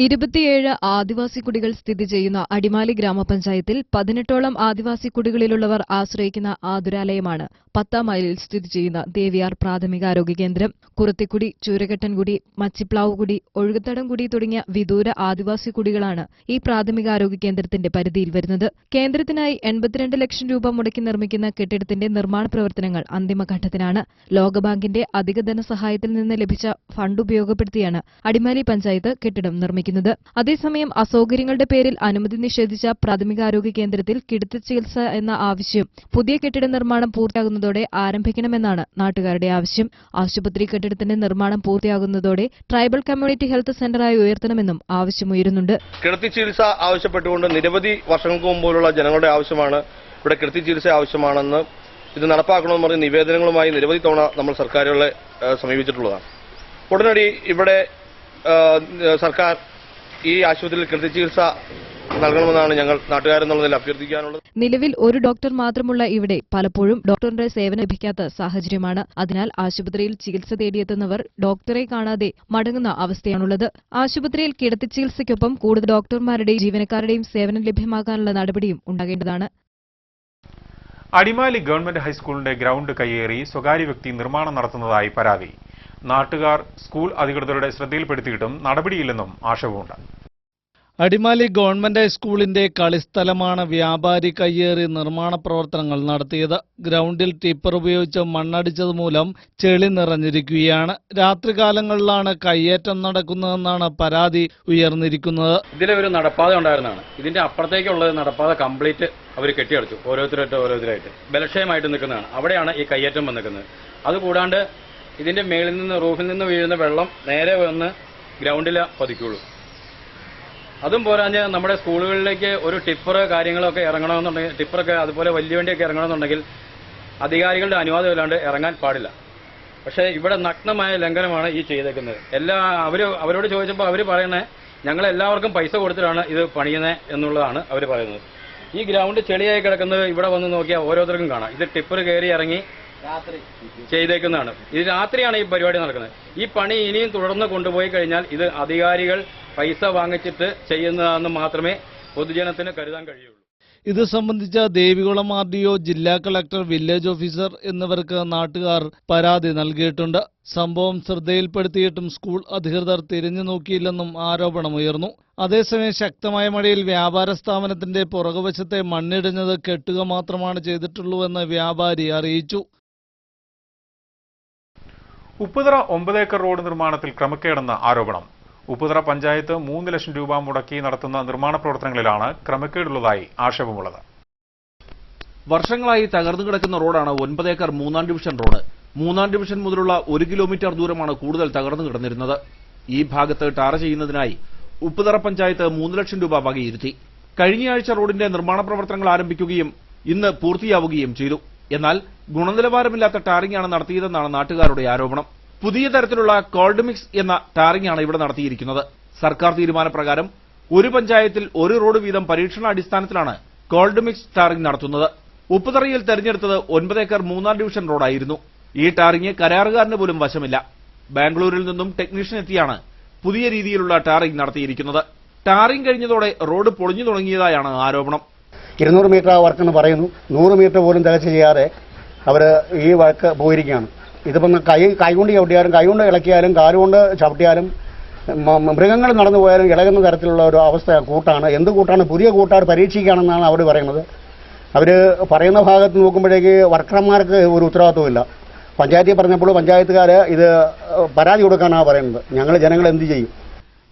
27 ആദിവാസി കുടികൾ സ്ഥിതി ചെയ്യുന്ന അടിമാലി ഗ്രാമപഞ്ചായത്തിൽ 18ഓളം ആദിവാസി കുടികളിലുള്ളവർ ആശ്രയിക്കുന്ന ആതുരാലയമാണ് 10ാം മൈലിൽ സ്ഥിതി ചെയ്യുന്ന ദേവിയാർ പ്രാഥമികാരോഗ്യ കേന്ദ്രം. കുറത്തിക്കുടി, ചൂരകെട്ടൻകുടി, മച്ചിപ്ലാവുകുടി, ഒഴുകത്തടംകുടി തുടങ്ങിയ വിദൂര ആദിവാസി കുടികളാണ് ഈ പ്രാഥമികാരോഗ്യ കേന്ദ്രത്തിന്റെ പരിധിയിൽ വരുന്നത്. കേന്ദ്രത്തിനായി 82 ലക്ഷം രൂപ മുടക്കി നിർമ്മിക്കുന്ന കെട്ടിടത്തിന്റെ നിർമ്മാണ പ്രവർത്തനങ്ങൾ അന്തിമഘട്ടത്തിലാണ്. ലോകബാങ്കിന്റെ അധിക ധനസഹായത്തിൽ നിന്ന് ലഭിച്ച ഫണ്ട് ഉപയോഗപ്പെടുത്തിയാണ് അടിമാലി പഞ്ചായത്ത് കെട്ടിടം നിർമ്മിക്കുന്നത്. കാണിക്കുന്നത്. അതേസമയം അസൌകര്യങ്ങളുടെ പേരിൽ അനുമതി നിഷേധിച്ച പ്രാഥമികാരോഗ്യ കേന്ദ്രത്തിൽ കിടത്തി ചികിത്സ എന്ന ആവശ്യം പുതിയ കെട്ടിട നിർമ്മാണം പൂർത്തിയാകുന്നതോടെ ആരംഭിക്കണമെന്നാണ് നാട്ടുകാരുടെ ആവശ്യം. ആശുപത്രി കെട്ടിടത്തിന്റെ നിർമ്മാണം പൂർത്തിയാകുന്നതോടെ ട്രൈബൽ കമ്മ്യൂണിറ്റി ഹെൽത്ത് സെന്ററായി ഉയർത്തണമെന്നും ആവശ്യമുയരുന്നുണ്ട്. കിടത്തി ചികിത്സ ആവശ്യപ്പെട്ടുകൊണ്ട് നിരവധി വർഷങ്ങൾക്ക് മുമ്പുള്ള ജനങ്ങളുടെ ആവശ്യമാണ് ഇവിടെ കിടത്തി ചികിത്സ ആവശ്യമാണെന്ന് ഇത് നടപ്പാക്കണമെന്ന് പറഞ്ഞ് നിവേദനങ്ങളുമായി നിരവധി തവണ നമ്മൾ സർക്കാരുകളെ സമീപിച്ചിട്ടുള്ളതാണ്. ഉടനടി ഇവിടെ സർക്കാർ ഈ ആശുപത്രിയിൽ കിടത്തി ചികിത്സ നൽകണമെന്നാണ് ഞങ്ങൾ നാട്ടുകാരെന്നുള്ളതിൽ അഭ്യർത്ഥിക്കാനുള്ളത്. നിലവിൽ ഒരു ഡോക്ടർ മാത്രമുള്ള ഇവിടെ പലപ്പോഴും ഡോക്ടറിന്റെ സേവനം ലഭിക്കാത്ത സാഹചര്യമാണ്. അതിനാൽ ആശുപത്രിയിൽ ചികിത്സ തേടിയെത്തുന്നവർ ഡോക്ടറെ കാണാതെ മടങ്ങുന്ന അവസ്ഥയാണുള്ളത്. ആശുപത്രിയിൽ കിടത്തി ചികിത്സയ്ക്കൊപ്പം കൂടുതൽ ഡോക്ടർമാരുടെയും ജീവനക്കാരുടെയും സേവനം ലഭ്യമാക്കാനുള്ള നടപടിയും ഉണ്ടാകേണ്ടതാണ്. അടിമാലി ഗവൺമെന്റ് ഹൈസ്കൂളിന്റെ ഗ്രൗണ്ട് കയ്യേറി സ്വകാര്യ വ്യക്തി നിർമ്മാണം നടത്തുന്നതായി പരാതി. നാട്ടുകാർ സ്കൂൾ അധികൃതരുടെ ശ്രദ്ധയിൽപ്പെടുത്തിയിട്ടും നടപടിയില്ലെന്നും ആക്ഷേപമുണ്ട്. അടിമാലി ഗവൺമെന്റ് ഹൈസ്കൂളിന്റെ കളിസ്ഥലമാണ് വ്യാപാരി കയ്യേറി നിർമ്മാണ പ്രവർത്തനങ്ങൾ നടത്തിയത്. ഗ്രൗണ്ടിൽ ടിപ്പർ ഉപയോഗിച്ച് മണ്ണടിച്ചത് മൂലം ചെളി നിറഞ്ഞിരിക്കുകയാണ്. രാത്രികാലങ്ങളിലാണ് കയ്യേറ്റം നടക്കുന്നതെന്നാണ് പരാതി ഉയർന്നിരിക്കുന്നത്. ഇതിലെ ഒരു നടപ്പാത ഉണ്ടായിരുന്നതാണ്. ഇതിന്റെ അപ്പുറത്തേക്കുള്ള നടപ്പാത കംപ്ലീറ്റ് അവർ കെട്ടിയടച്ചു. ഓരോരുത്തരായിട്ട് ബലക്ഷയമായിട്ട് നിൽക്കുന്നതാണ്. അവിടെയാണ് ഈ കയ്യേറ്റം വന്നിരിക്കുന്നത്. അതുകൂടാണ്ട് ഇതിന്റെ മേളിൽ നിന്ന് റൂഫിൽ നിന്ന് വീഴുന്ന വെള്ളം നേരെ വന്ന് ഗ്രൗണ്ടിൽ പതിക്കുള്ളൂ. അതും പോരാഞ്ഞ് നമ്മുടെ സ്കൂളുകളിലേക്ക് ഒരു ടിപ്പർ കാര്യങ്ങളൊക്കെ ഇറങ്ങണമെന്നുണ്ടെങ്കിൽ, ടിപ്പറൊക്കെ അതുപോലെ വലിയ വണ്ടിയൊക്കെ ഇറങ്ങണമെന്നുണ്ടെങ്കിൽ അധികാരികളുടെ അനുവാദം ഇല്ലാണ്ട് ഇറങ്ങാൻ പാടില്ല. പക്ഷേ ഇവിടെ നഗ്നമായ ലംഘനമാണ് ഈ ചെയ്തേക്കുന്നത്. അവരോട് ചോദിച്ചപ്പോൾ അവർ പറയണേ ഞങ്ങളെല്ലാവർക്കും പൈസ കൊടുത്തിട്ടാണ് ഇത് പണിയുന്നത് എന്നുള്ളതാണ് അവർ പറയുന്നത്. ഈ ഗ്രൗണ്ട് ചെളിയായി കിടക്കുന്നത് ഇവിടെ വന്ന് നോക്കിയാൽ ഓരോരുത്തർക്കും കാണാം. ഇത് ടിപ്പർ കയറി ഇറങ്ങി ചെയ്തേക്കുന്നതാണ്. ഇത് രാത്രിയാണ് ഈ പരിപാടി നടക്കുന്നത്. ഈ പണി ഇനിയും തുടർന്ന് കൊണ്ടുപോയി കഴിഞ്ഞാൽ ഇത് അധികാരികൾ പൈസ വാങ്ങിച്ചിട്ട് ചെയ്യുന്നതാണെന്ന് മാത്രമേ പൊതുജനത്തിന് കരുതാൻ കഴിയുള്ളൂ. ഇത് സംബന്ധിച്ച ദേവികുളം RDO, ജില്ലാ കളക്ടർ, വില്ലേജ് ഓഫീസർ എന്നിവർക്ക് നാട്ടുകാർ പരാതി നൽകിയിട്ടുണ്ട്. സംഭവം ശ്രദ്ധയിൽപ്പെടുത്തിയിട്ടും സ്കൂൾ അധികൃതർ തിരിഞ്ഞു നോക്കിയില്ലെന്നും ആരോപണമുയർന്നു. അതേസമയം ശക്തമായ മഴയിൽ വ്യാപാര സ്ഥാപനത്തിന്റെ പുറകുവശത്തെ മണ്ണിടിഞ്ഞത് കെട്ടുക മാത്രമാണ് ചെയ്തിട്ടുള്ളൂവെന്ന് വ്യാപാരി അറിയിച്ചു. ഉപ്പുതറ 9 ഏക്കർ റോഡ് നിർമ്മാണത്തിൽ ക്രമക്കേടെന്ന ആരോപണം. ഉപ്പുതറ പഞ്ചായത്ത് 3 ലക്ഷം രൂപ മുടക്കി നടത്തുന്ന നിർമ്മാണ പ്രവർത്തനങ്ങളിലാണ് ക്രമക്കേടുള്ളതായി ആക്ഷേപമുള്ളത്. വർഷങ്ങളായി തകർന്നു കിടക്കുന്ന റോഡാണ് 9 ഏക്കർ 3-ാം ഡിവിഷൻ റോഡ്. 3-ാം ഡിവിഷൻ മുതലുള്ള 1 കിലോമീറ്റർ ദൂരമാണ് കൂടുതൽ തകർന്നു കിടന്നിരുന്നത്. ഈ ഭാഗത്ത് ടാർ ചെയ്യുന്നതിനായി ഉപ്പുതറ പഞ്ചായത്ത് 3 ലക്ഷം രൂപ വകയിരുത്തി. കഴിഞ്ഞയാഴ്ച റോഡിന്റെ നിർമ്മാണ പ്രവർത്തനങ്ങൾ ആരംഭിക്കുകയും ഇന്ന് പൂർത്തിയാവുകയും ചെയ്തു. എന്നാൽ ഗുണനിലവാരമില്ലാത്ത ടാറിംഗാണ് നടത്തിയതെന്നാണ് നാട്ടുകാരുടെ ആരോപണം. പുതിയ തരത്തിലുള്ള കോൾഡ് മിക്സ് എന്ന ടാറിംഗാണ് ഇവിടെ നടത്തിയിരിക്കുന്നത്. സർക്കാർ തീരുമാനപ്രകാരം ഒരു പഞ്ചായത്തിൽ ഒരു റോഡ് വീതം പരീക്ഷണാടിസ്ഥാനത്തിലാണ് കോൾഡ് മിക്സ് ടാറിംഗ് നടത്തുന്നത്. ഉപ്പുതറയിൽ തെരഞ്ഞെടുത്തത് 9 ഏക്കർ 3-ാം ഡിവിഷൻ റോഡായിരുന്നു. ഈ ടാറിംഗ് കരാറുകാരന് പോലും വശമില്ല. ബാംഗ്ലൂരിൽ നിന്നും ടെക്നീഷ്യൻ എത്തിയാണ് പുതിയ രീതിയിലുള്ള ടാറിംഗ് നടത്തിയിരിക്കുന്നത്. ടാറിംഗ് കഴിഞ്ഞതോടെ റോഡ് പൊളിഞ്ഞു തുടങ്ങിയതായാണ് ആരോപണം. 200 മീറ്റർ വർക്കെന്ന് പറയുന്നു, 100 മീറ്റർ പോലും തികച്ച് ചെയ്യാതെ അവർ ഈ വർക്ക് പോയിരിക്കുകയാണ്. ഇതിപ്പം കൈകൊണ്ട് ചവിട്ടിയാലും കൈകൊണ്ട് ഇളക്കിയാലും കാലുകൊണ്ട് ചവിട്ടിയാലും മൃഗങ്ങൾ നടന്നു പോയാലും ഇളകുന്ന തരത്തിലുള്ള ഒരു അവസ്ഥ കൂട്ടാണ്. എന്ത് കൂട്ടാണ്? പുതിയ കൂട്ടാണ് പരീക്ഷിക്കുകയാണെന്നാണ് അവർ പറയുന്നത്. അവർ പറയുന്ന ഭാഗത്ത് നോക്കുമ്പോഴേക്ക് വർക്കർമാർക്ക് ഒരു ഉത്തരവാദിത്വമില്ല. പഞ്ചായത്തിൽ പറഞ്ഞപ്പോൾ പഞ്ചായത്തുകാർ ഇത് പരാതി കൊടുക്കാനാണ് പറയുന്നത്. ഞങ്ങൾ ജനങ്ങൾ എന്ത് ചെയ്യും?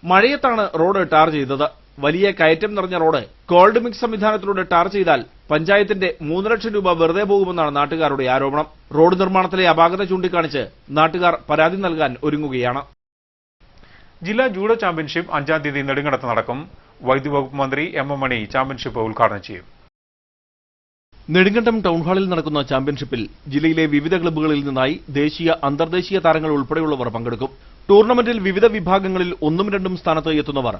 മഴയത്താണ് റോഡ് ടാർ ചെയ്തത്. വലിയ കയറ്റം നിറഞ്ഞ റോഡ് കോൾഡ് മിക്സ് സംവിധാനത്തിലൂടെ ടാർ ചെയ്താൽ പഞ്ചായത്തിന്റെ 3 ലക്ഷം രൂപ വെറുതെ പോകുമെന്നാണ് നാട്ടുകാരുടെ ആരോപണം. റോഡ് നിർമ്മാണത്തിലെ അപാകത ചൂണ്ടിക്കാണിച്ച് നാട്ടുകാർ പരാതി നൽകാൻ ഒരുങ്ങുകയാണ്. ജില്ലാ ജൂഡോ ചാമ്പ്യൻഷിപ്പ് 5-ാം തീയതി നെടുങ്കണ്ടത്ത് നടക്കും. വൈദ്യുതി വകുപ്പ് മന്ത്രി M. മണി ചാമ്പ്യൻഷിപ്പ് ഉദ്ഘാടനം ചെയ്യും. നെടുങ്കണ്ടം ടൗൺഹാളിൽ നടക്കുന്ന ചാമ്പ്യൻഷിപ്പിൽ ജില്ലയിലെ വിവിധ ക്ലബ്ബുകളിൽ നിന്നായി ദേശീയ, അന്തർദേശീയ താരങ്ങൾ ഉൾപ്പെടെയുള്ളവർ പങ്കെടുക്കും. ടൂർണമെന്റിൽ വിവിധ വിഭാഗങ്ങളിൽ 1ഉം 2ഉം സ്ഥാനത്ത് എത്തുന്നവർ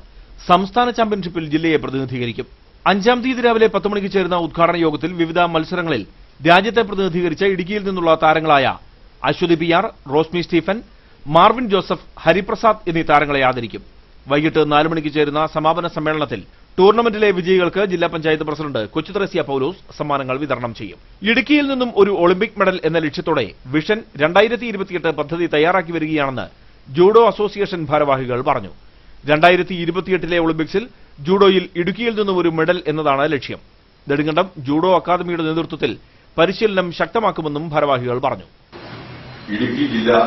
സംസ്ഥാന ചാമ്പ്യൻഷിപ്പിൽ ജില്ലയെ പ്രതിനിധീകരിക്കും. 5-ാം തീയതി രാവിലെ 10 മണിക്ക് ചേരുന്ന ഉദ്ഘാടന യോഗത്തിൽ വിവിധ മത്സരങ്ങളിൽ രാജ്യത്തെ പ്രതിനിധീകരിച്ച ഇടുക്കിയിൽ നിന്നുള്ള താരങ്ങളായ അശ്വതി PR, റോസ്മി സ്റ്റീഫൻ, മാർവിൻ ജോസഫ്, ഹരിപ്രസാദ് എന്നീ താരങ്ങളെ ആദരിക്കും. വൈകിട്ട് 4 മണിക്ക് ചേരുന്ന സമാപന സമ്മേളനത്തിൽ ടൂർണമെന്റിലെ വിജയികൾക്ക് ജില്ലാ പഞ്ചായത്ത് പ്രസിഡന്റ് കൊച്ചുത്രേസ്യ പൌലോസ് സമ്മാനങ്ങൾ വിതരണം ചെയ്യും. ഇടുക്കിയിൽ നിന്നും ഒരു ഒളിമ്പിക് മെഡൽ എന്ന ലക്ഷ്യത്തോടെ വിഷൻ 2028 പദ്ധതി തയ്യാറാക്കി വരികയാണെന്ന് ജൂഡോ അസോസിയേഷൻ ഭാരവാഹികൾ പറഞ്ഞു. 2028 ഒളിമ്പിക്സിൽ ജൂഡോയിൽ ഇടുക്കിയിൽ നിന്നും ഒരു മെഡൽ എന്നതാണ് ലക്ഷ്യം. നെടുങ്കണ്ടം ജൂഡോ അക്കാദമിയുടെ നേതൃത്വത്തിൽ പരിശീലനം ശക്തമാക്കുമെന്നും ഭാരവാഹികൾ പറഞ്ഞു. ഇടുക്കി ജില്ലാ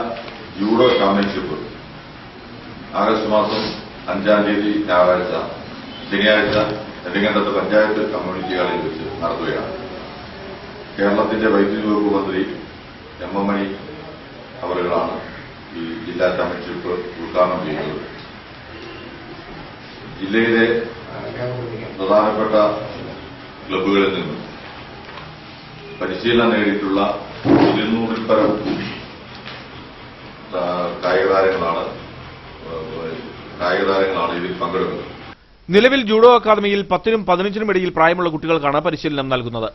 ജൂഡോ ചാമ്പ്യൻഷിപ്പ് ആഗസ്റ്റ് മാസം 5-ാം തീയതി ഞായറാഴ്ച, ശനിയാഴ്ച നെടുങ്കണ്ടത്ത് പഞ്ചായത്ത് കമ്മ്യൂണിറ്റി ഹാളിൽ വെച്ച് നടത്തുകയാണ്. കേരളത്തിന്റെ വൈദ്യുതി വകുപ്പ് മന്ത്രി എം.എം. മണി അവരുകളാണ് ഈ ജില്ലാ ചാമ്പ്യൻഷിപ്പ് ഉദ്ഘാടനം ചെയ്യുന്നത്. ജില്ലയിലെ പ്രധാനപ്പെട്ട ക്ലബ്ബുകളിൽ നിന്നും പരിശീലനം നേടിയിട്ടുള്ള 200-ൽ പരം കായിക താരങ്ങളാണ് ഇതിൽ പങ്കെടുക്കുന്നത്. നിലവിൽ ജൂഡോ അക്കാദമിയിൽ 10-നും 15-നും ഇടയിൽ പ്രായമുള്ള കുട്ടികൾക്കാണ് പരിശീലനം നൽകുന്നത്.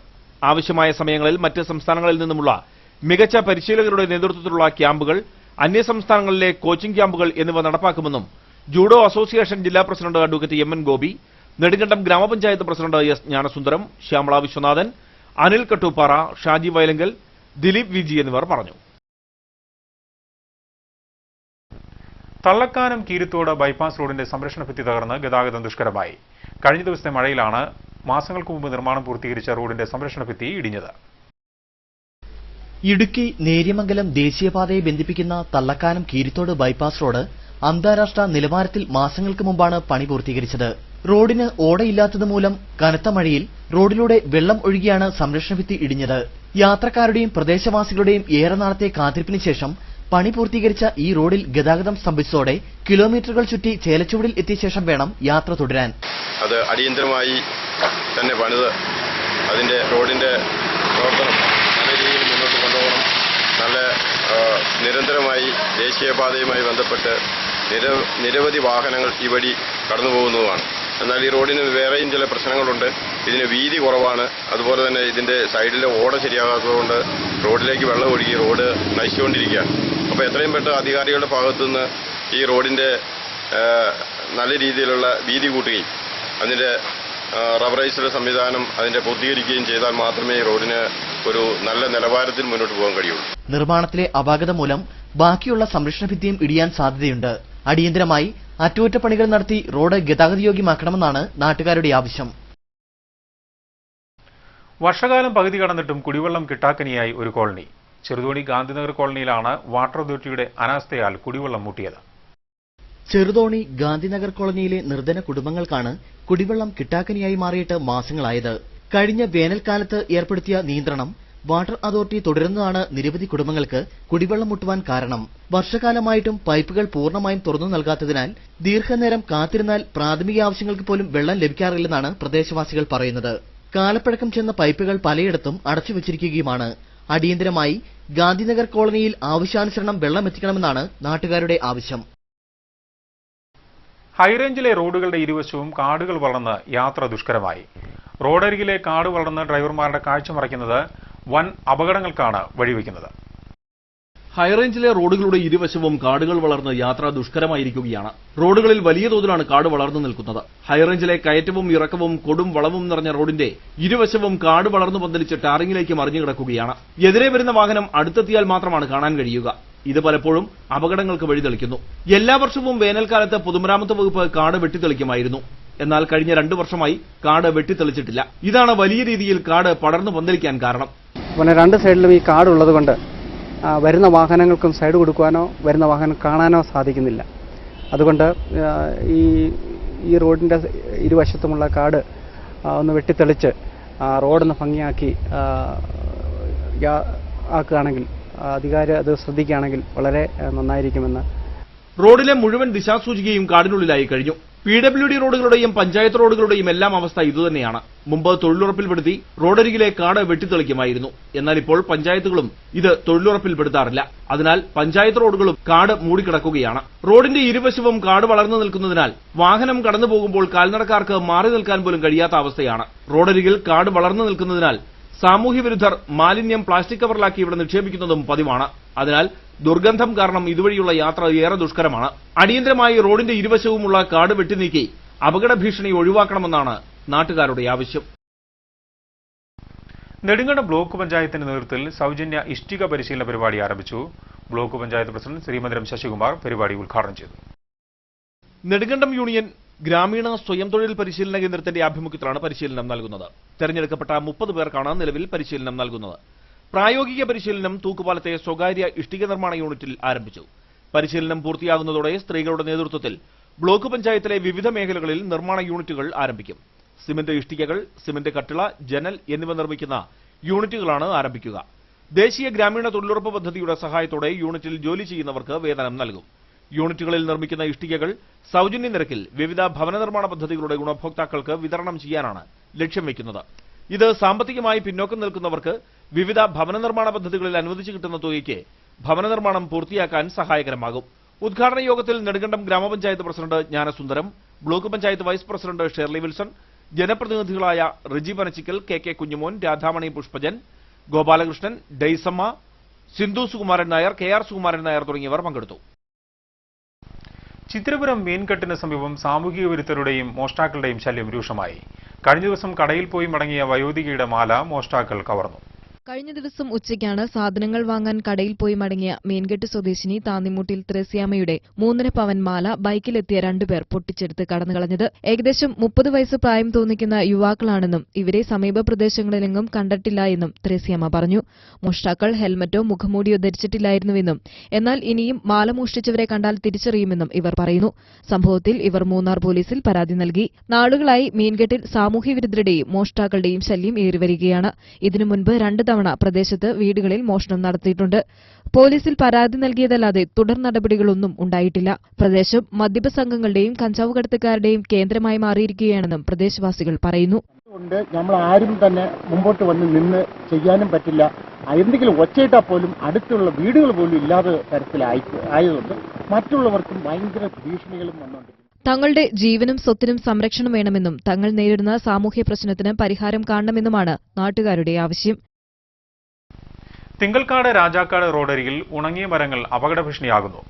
ആവശ്യമായ സമയങ്ങളിൽ മറ്റ് സംസ്ഥാനങ്ങളിൽ നിന്നുമുള്ള മികച്ച പരിശീലകരുടെ നേതൃത്വത്തിലുള്ള ക്യാമ്പുകൾ, അന്യസംസ്ഥാനങ്ങളിലെ കോച്ചിംഗ് ക്യാമ്പുകൾ എന്നിവ നടപ്പാക്കുമെന്നും ജൂഡോ അസോസിയേഷൻ ജില്ലാ പ്രസിഡന്റ് അഡ്വക്കേറ്റ് എം.എൻ. ഗോപി, നെടുങ്കണ്ടം ഗ്രാമപഞ്ചായത്ത് പ്രസിഡന്റ് എസ്. ജ്ഞാനസുന്ദരം, ശ്യാമള വിശ്വനാഥൻ, അനിൽ കട്ടൂപ്പാറ, ഷാജി വയലങ്കൽ, ദിലീപ് വിജി എന്നിവർ പറഞ്ഞു. തള്ളക്കാനം കീരിത്തോട് ബൈപ്പാസ് റോഡിന്റെ സംരക്ഷണ ഭിത്തി തകർന്ന് ഗതാഗതം ദുഷ്കരമായി. കഴിഞ്ഞ ദിവസത്തെ മഴയിലാണ് മാസങ്ങൾക്ക് മുമ്പ് നിർമ്മാണം പൂർത്തീകരിച്ച റോഡിന്റെ സംരക്ഷണ ഭിത്തി ഇടിഞ്ഞത്. ഇടുക്കി നേര്യമംഗലം ദേശീയപാതയെ ബന്ധിപ്പിക്കുന്ന തള്ളക്കാനം കീരിത്തോട് ബൈപ്പാസ് റോഡ് അന്താരാഷ്ട്ര നിലവാരത്തിൽ മാസങ്ങൾക്ക് മുമ്പാണ് പണി പൂർത്തീകരിച്ചത്. റോഡിന് ഓടയില്ലാത്തത് മൂലം കനത്ത മഴയിൽ റോഡിലൂടെ വെള്ളം ഒഴുകിയാണ് സംരക്ഷണ ഭിത്തി ഇടിഞ്ഞത്. യാത്രക്കാരുടെയും പ്രദേശവാസികളുടെയും ഏറെ നാളത്തെ കാത്തിരിപ്പിന് ശേഷം പണി പൂർത്തീകരിച്ച ഈ റോഡിൽ ഗതാഗതം സ്തംഭിച്ചതോടെ കിലോമീറ്ററുകൾ ചുറ്റി ചേലച്ചുവടിൽ എത്തിയ ശേഷം വേണം യാത്ര തുടരാൻ. അത് അടിയന്തരമായി തന്നെ പണിത് അതിന്റെ റോഡിന്റെ പ്രവർത്തനം നല്ല രീതിയിൽ മുന്നോട്ട് കൊണ്ടുപോകണം. നല്ല നിരന്തരമായി ദേശീയപാതയുമായി ബന്ധപ്പെട്ട് നിരവധി വാഹനങ്ങൾ ഈ വഴി കടന്നു പോകുന്നതുമാണ്. എന്നാൽ ഈ റോഡിന് വേറെയും ചില പ്രശ്നങ്ങളുണ്ട്. ഇതിന് വീതി കുറവാണ്. അതുപോലെ തന്നെ ഇതിന്റെ സൈഡിലെ ഓട ശരിയാകാത്തതുകൊണ്ട് റോഡിലേക്ക് വെള്ളം ഒഴുകി റോഡ് നശിച്ചുകൊണ്ടിരിക്കുകയാണ്. അപ്പോൾ എത്രയും പെട്ടെന്ന് അധികാരികളുടെ ഭാഗത്തുനിന്ന് ഈ റോഡിന്റെ നല്ല രീതിയിലുള്ള വീതി കൂട്ടുകയും അതിന്റെ റബ്ബറൈസ്ഡ് സംവിധാനം അതിന്റെ പൂർത്തീകരിക്കുകയും ചെയ്താൽ മാത്രമേ ഈ റോഡിന് ഒരു നല്ല നിലവാരത്തിൽ മുന്നോട്ട് പോകാൻ കഴിയുള്ളൂ. നിർമ്മാണത്തിലെ അപാകത മൂലം ബാക്കിയുള്ള സംരക്ഷണ ഭിത്തിയും ഇടിയാൻ സാധ്യതയുണ്ട്. അടിയന്തരമായി അറ്റകുറ്റപ്പണികൾ നടത്തി റോഡ് ഗതാഗതയോഗ്യമാക്കണമെന്നാണ് നാട്ടുകാരുടെ ആവശ്യം. വർഷകാലം പകുതി കടന്നിട്ടും കുടിവെള്ളം കിട്ടാക്കനിയായി ഒരു കോളനി. ചെറുതോണി ഗാന്ധിനഗർ കോളനിയിലാണ് വാട്ടർ അതോറിറ്റിയുടെ അനാസ്ഥയാൽ കുടിവെള്ളം മുട്ടിയത്. ചെറുതോണി ഗാന്ധിനഗർ കോളനിയിലെ നിർധന കുടുംബങ്ങൾക്കാണ് കുടിവെള്ളം കിട്ടാക്കനിയായി മാറിയിട്ട് മാസങ്ങളായത്. കഴിഞ്ഞ വേനൽക്കാലത്ത് ഏർപ്പെടുത്തിയ നിയന്ത്രണം വാട്ടർ അതോറിറ്റി തുടരുന്നതാണ് നിരവധി കുടുംബങ്ങൾക്ക് കുടിവെള്ളം മുട്ടുവാൻ കാരണം. വർഷകാലമായിട്ടും പൈപ്പുകൾ പൂർണ്ണമായും തുറന്നു നൽകാത്തതിനാൽ ദീർഘനേരം കാത്തിരുന്നാൽ പ്രാഥമിക ആവശ്യങ്ങൾക്ക് പോലും വെള്ളം ലഭിക്കാറില്ലെന്നാണ് പ്രദേശവാസികൾ പറയുന്നത്. കാലപ്പഴക്കം ചെന്ന പൈപ്പുകൾ പലയിടത്തും അടച്ചുവച്ചിരിക്കുകയുമാണ്. അടിയന്തരമായി ഗാന്ധിനഗർ കോളനിയിൽ ആവശ്യാനുസരണം വെള്ളം എത്തിക്കണമെന്നാണ് നാട്ടുകാരുടെ ആവശ്യം. ഹൈറേഞ്ചിലെ റോഡുകളുടെ ഇരുവശവും കാടുകൾ വളർന്ന് യാത്ര ദുഷ്കരമായി. റോഡരികിലെ കാട് വളർന്ന് ഡ്രൈവർമാരുടെ കാഴ്ച മറയ്ക്കുന്നത് വൻ അപകടങ്ങൾക്കാണ് വഴിവെക്കുന്നത്. ഹൈറേഞ്ചിലെ റോഡുകളുടെ ഇരുവശവും കാടുകൾ വളർന്ന് യാത്ര ദുഷ്കരമായിരിക്കുകയാണ്. റോഡുകളിൽ വലിയ തോതിലാണ് കാട് വളർന്നു നിൽക്കുന്നത്. ഹൈറേഞ്ചിലെ കയറ്റവും ഇറക്കവും കൊടും വളവും നിറഞ്ഞ റോഡിന്റെ ഇരുവശവും കാട് വളർന്നു പന്തലിച്ച് ടാറിങ്ങിലേക്ക് മറിഞ്ഞു കിടക്കുകയാണ്. എതിരെ വരുന്ന വാഹനം അടുത്തെത്തിയാൽ മാത്രമാണ് കാണാൻ കഴിയുക. ഇത് പലപ്പോഴും അപകടങ്ങൾക്ക് വഴിതെളിക്കുന്നു. എല്ലാ വർഷവും വേനൽക്കാലത്ത് പൊതുമരാമത്ത് വകുപ്പ് കാട് വെട്ടിത്തെളിക്കുമായിരുന്നു. എന്നാൽ കഴിഞ്ഞ 2 വർഷമായി കാട് വെട്ടിത്തെളിച്ചിട്ടില്ല. ഇതാണ് വലിയ രീതിയിൽ കാട് പടർന്നു പന്തലിക്കാൻ കാരണം. പിന്നെ 2 സൈഡിലും ഈ കാടുള്ളത് കൊണ്ട് വരുന്ന വാഹനങ്ങൾക്കും സൈഡ് കൊടുക്കുവാനോ വരുന്ന വാഹനം കാണാനോ സാധിക്കുന്നില്ല. അതുകൊണ്ട് ഈ റോഡിന്റെ ഇരുവശത്തുമുള്ള കാട് ഒന്ന് വെട്ടിത്തെളിച്ച് റോഡൊന്ന് ഭംഗിയാക്കി ആക്കുകയാണെങ്കിൽ അധികാരി അത് ശ്രദ്ധിക്കുകയാണെങ്കിൽ വളരെ നന്നായിരിക്കുമെന്ന്. റോഡിലെ മുഴുവൻ ദിശാസൂചികയും കാടിനുള്ളിലായി കഴിഞ്ഞു. PWD റോഡുകളുടെയും പഞ്ചായത്ത് റോഡുകളുടെയും എല്ലാം അവസ്ഥ ഇതുതന്നെയാണ്. മുമ്പ് തൊഴിലുറപ്പിൽപ്പെടുത്തി റോഡരികിലെ കാട് വെട്ടിത്തെളിക്കുമായിരുന്നു. എന്നാൽ ഇപ്പോൾ പഞ്ചായത്തുകളും ഇത് തൊഴിലുറപ്പിൽപ്പെടുത്താറില്ല. അതിനാൽ പഞ്ചായത്ത് റോഡുകളും കാട് മൂടിക്കിടക്കുകയാണ്. റോഡിന്റെ ഇരുവശവും കാട് വളർന്നു നിൽക്കുന്നതിനാൽ വാഹനം കടന്നു പോകുമ്പോൾ കാൽനടക്കാർക്ക് മാറി നിൽക്കാൻ പോലും കഴിയാത്ത അവസ്ഥയാണ്. റോഡരികിൽ കാട് വളർന്നു നിൽക്കുന്നതിനാൽ സാമൂഹ്യവിരുദ്ധർ മാലിന്യം പ്ലാസ്റ്റിക് കവറിലാക്കി ഇവിടെ നിക്ഷേപിക്കുന്നതും പതിവാണ്. അതിനാൽ ദുർഗന്ധം കാരണം ഇതുവഴിയുള്ള യാത്ര ഏറെ ദുഷ്കരമാണ്. അടിയന്തരമായി റോഡിന്റെ ഇരുവശവുമുള്ള കാട് വെട്ടിനീക്കി അപകട ഭീഷണി ഒഴിവാക്കണമെന്നാണ് നാട്ടുകാരുടെ ആവശ്യം. നെടുങ്കണ്ടം ബ്ലോക്ക് പഞ്ചായത്തിന്റെ നേതൃത്വത്തിൽ സൗജന്യ ഇഷ്ടിക പരിശീലന പരിപാടി ആരംഭിച്ചു. ബ്ലോക്ക് പഞ്ചായത്ത് പ്രസിഡന്റ് ശ്രീമന്ദിരം ശശികുമാർ പരിപാടി ഉദ്ഘാടനം ചെയ്തു. നെടുങ്കണ്ടം യൂണിയൻ ഗ്രാമീണ സ്വയം തൊഴിൽ പരിശീലന കേന്ദ്രത്തിന്റെ ആഭിമുഖ്യത്തിലാണ് പരിശീലനം നൽകുന്നത്. തെരഞ്ഞെടുക്കപ്പെട്ട 30 പേർക്കാണ് നിലവിൽ പരിശീലനം നൽകുന്നത്. പ്രായോഗിക പരിശീലനം തൂക്കുപാലത്തെ സ്വകാര്യ ഇഷ്ടിക നിർമ്മാണ യൂണിറ്റിൽ ആരംഭിച്ചു. പരിശീലനം പൂർത്തിയാകുന്നതോടെ സ്ത്രീകളുടെ നേതൃത്വത്തിൽ ബ്ലോക്ക് പഞ്ചായത്തിലെ വിവിധ മേഖലകളിൽ നിർമ്മാണ യൂണിറ്റുകൾ ആരംഭിക്കും. സിമന്റ് ഇഷ്ടികകൾ, സിമന്റ് കട്ടിള, ജനൽ എന്നിവ നിർമ്മിക്കുന്ന യൂണിറ്റുകളാണ് ആരംഭിക്കുക. ദേശീയ ഗ്രാമീണ തൊഴിലുറപ്പ് പദ്ധതിയുടെ സഹായത്തോടെ യൂണിറ്റിൽ ജോലി ചെയ്യുന്നവർക്ക് വേതനം നൽകും. യൂണിറ്റുകളിൽ നിർമ്മിക്കുന്ന ഇഷ്ടികകൾ സൗജന്യ നിരക്കിൽ വിവിധ ഭവന നിർമ്മാണ പദ്ധതികളുടെ ഗുണഭോക്താക്കൾക്ക് വിതരണം ചെയ്യാനാണ് ലക്ഷ്യം വയ്ക്കുന്നത്. ഇത് സാമ്പത്തികമായി പിന്നോക്കം നിൽക്കുന്നവർക്ക് വിവിധ ഭവന നിർമ്മാണ പദ്ധതികളിൽ അനുവദിച്ചു കിട്ടുന്ന തുകയ്ക്ക് ഭവന നിർമ്മാണം പൂർത്തിയാക്കാൻ സഹായകരമാകും. ഉദ്ഘാടന യോഗത്തിൽ നെടുങ്കണ്ടം ഗ്രാമപഞ്ചായത്ത് president Gnanasundaram, block panchayat vice president Shirley Wilson, ജനപ്രതിനിധികളായ റിജി പനച്ചിക്കൽ, കെ കുഞ്ഞുമോൻ, രാധാമണി പുഷ്പജൻ, ഗോപാലകൃഷ്ണൻ, ഡെയ്സമ്മ, സിന്ധു സുകുമാരൻ നായർ, KR സുകുമാരൻ നായർ തുടങ്ങിയവർ പങ്കെടുത്തു. ചിത്രപുരം മീൻകെട്ടിന് സമീപം സാമൂഹിക വിരുദ്ധരുടെയും മോഷ്ടാക്കളുടെയും ശല്യം രൂക്ഷമായി. കഴിഞ്ഞ ദിവസം കടയിൽ പോയി മടങ്ങിയ വയോധികയുടെ മാല മോഷ്ടാക്കൾ കവർന്നു. കഴിഞ്ഞ ദിവസം ഉച്ചയ്ക്കാണ് സാധനങ്ങൾ വാങ്ങാൻ കടയിൽ പോയി മടങ്ങിയ മീൻകെട്ട് സ്വദേശിനി താന്നിമുട്ടിൽ ത്രേസ്യാമ്മയുടെ 3.5 പവൻ മാല ബൈക്കിലെത്തിയ 2 പേർ പൊട്ടിച്ചെടുത്ത് കടന്നുകളഞ്ഞത്. ഏകദേശം 30 വയസ്സ് പ്രായം തോന്നിക്കുന്ന യുവാക്കളാണെന്നും ഇവരെ സമീപ പ്രദേശങ്ങളിലെങ്ങും കണ്ടിട്ടില്ല എന്നും ത്രേസ്യാമ്മ പറഞ്ഞു. മോഷ്ടാക്കൾ ഹെൽമറ്റോ മുഖംമൂടിയോ ധരിച്ചിട്ടില്ലായിരുന്നുവെന്നും എന്നാൽ ഇനിയും മാല മോഷ്ടിച്ചവരെ കണ്ടാൽ തിരിച്ചറിയുമെന്നും ഇവർ പറയുന്നു. സംഭവത്തിൽ ഇവർ മൂന്നാർ പോലീസിൽ പരാതി നൽകി. നാളുകളായി മീൻകെട്ടിൽ സാമൂഹ്യവിരുദ്ധരുടെയും മോഷ്ടാക്കളുടെയും ശല്യം ഏറിവരികയാണ്. ഇതിനു മുൻപ് 2 തവണ പ്രദേശത്ത് വീടുകളിൽ മോഷണം നടത്തിയിട്ടുണ്ട്. പോലീസിൽ പരാതി നൽകിയതല്ലാതെ തുടർ നടപടികളൊന്നും ഉണ്ടായിട്ടില്ല. പ്രദേശം മദ്യപ സംഘങ്ങളുടെയും കഞ്ചാവ് കടത്തുകാരുടെയും കേന്ദ്രമായി മാറിയിരിക്കുകയാണെന്നും പ്രദേശവാസികൾ പറയുന്നു. നമ്മൾ ആരും തന്നെ മുമ്പോട്ട് വന്ന് നിന്ന് ചെയ്യാനും പറ്റില്ല. എന്തെങ്കിലും ഒച്ചയിട്ടാൽ പോലും അടുത്തുള്ള വീടുകൾ പോലും ഇല്ലാത്ത തരത്തിലായതുകൊണ്ട് മറ്റുള്ളവർക്കും ഭയങ്കര ഭീഷണികളും വന്നുകൊണ്ട് തങ്ങളുടെ ജീവനും സ്വത്തിനും സംരക്ഷണം വേണമെന്നും തങ്ങൾ നേരിടുന്ന സാമൂഹ്യ പ്രശ്നത്തിന് പരിഹാരം കാണണമെന്നുമാണ് നാട്ടുകാരുടെ ആവശ്യം. തിങ്കൾക്കാട് രാജാക്കാട് റോഡരികിൽ ഉണങ്ങിയ മരങ്ങൾ അപകട ഭീഷണിയാകുന്നു.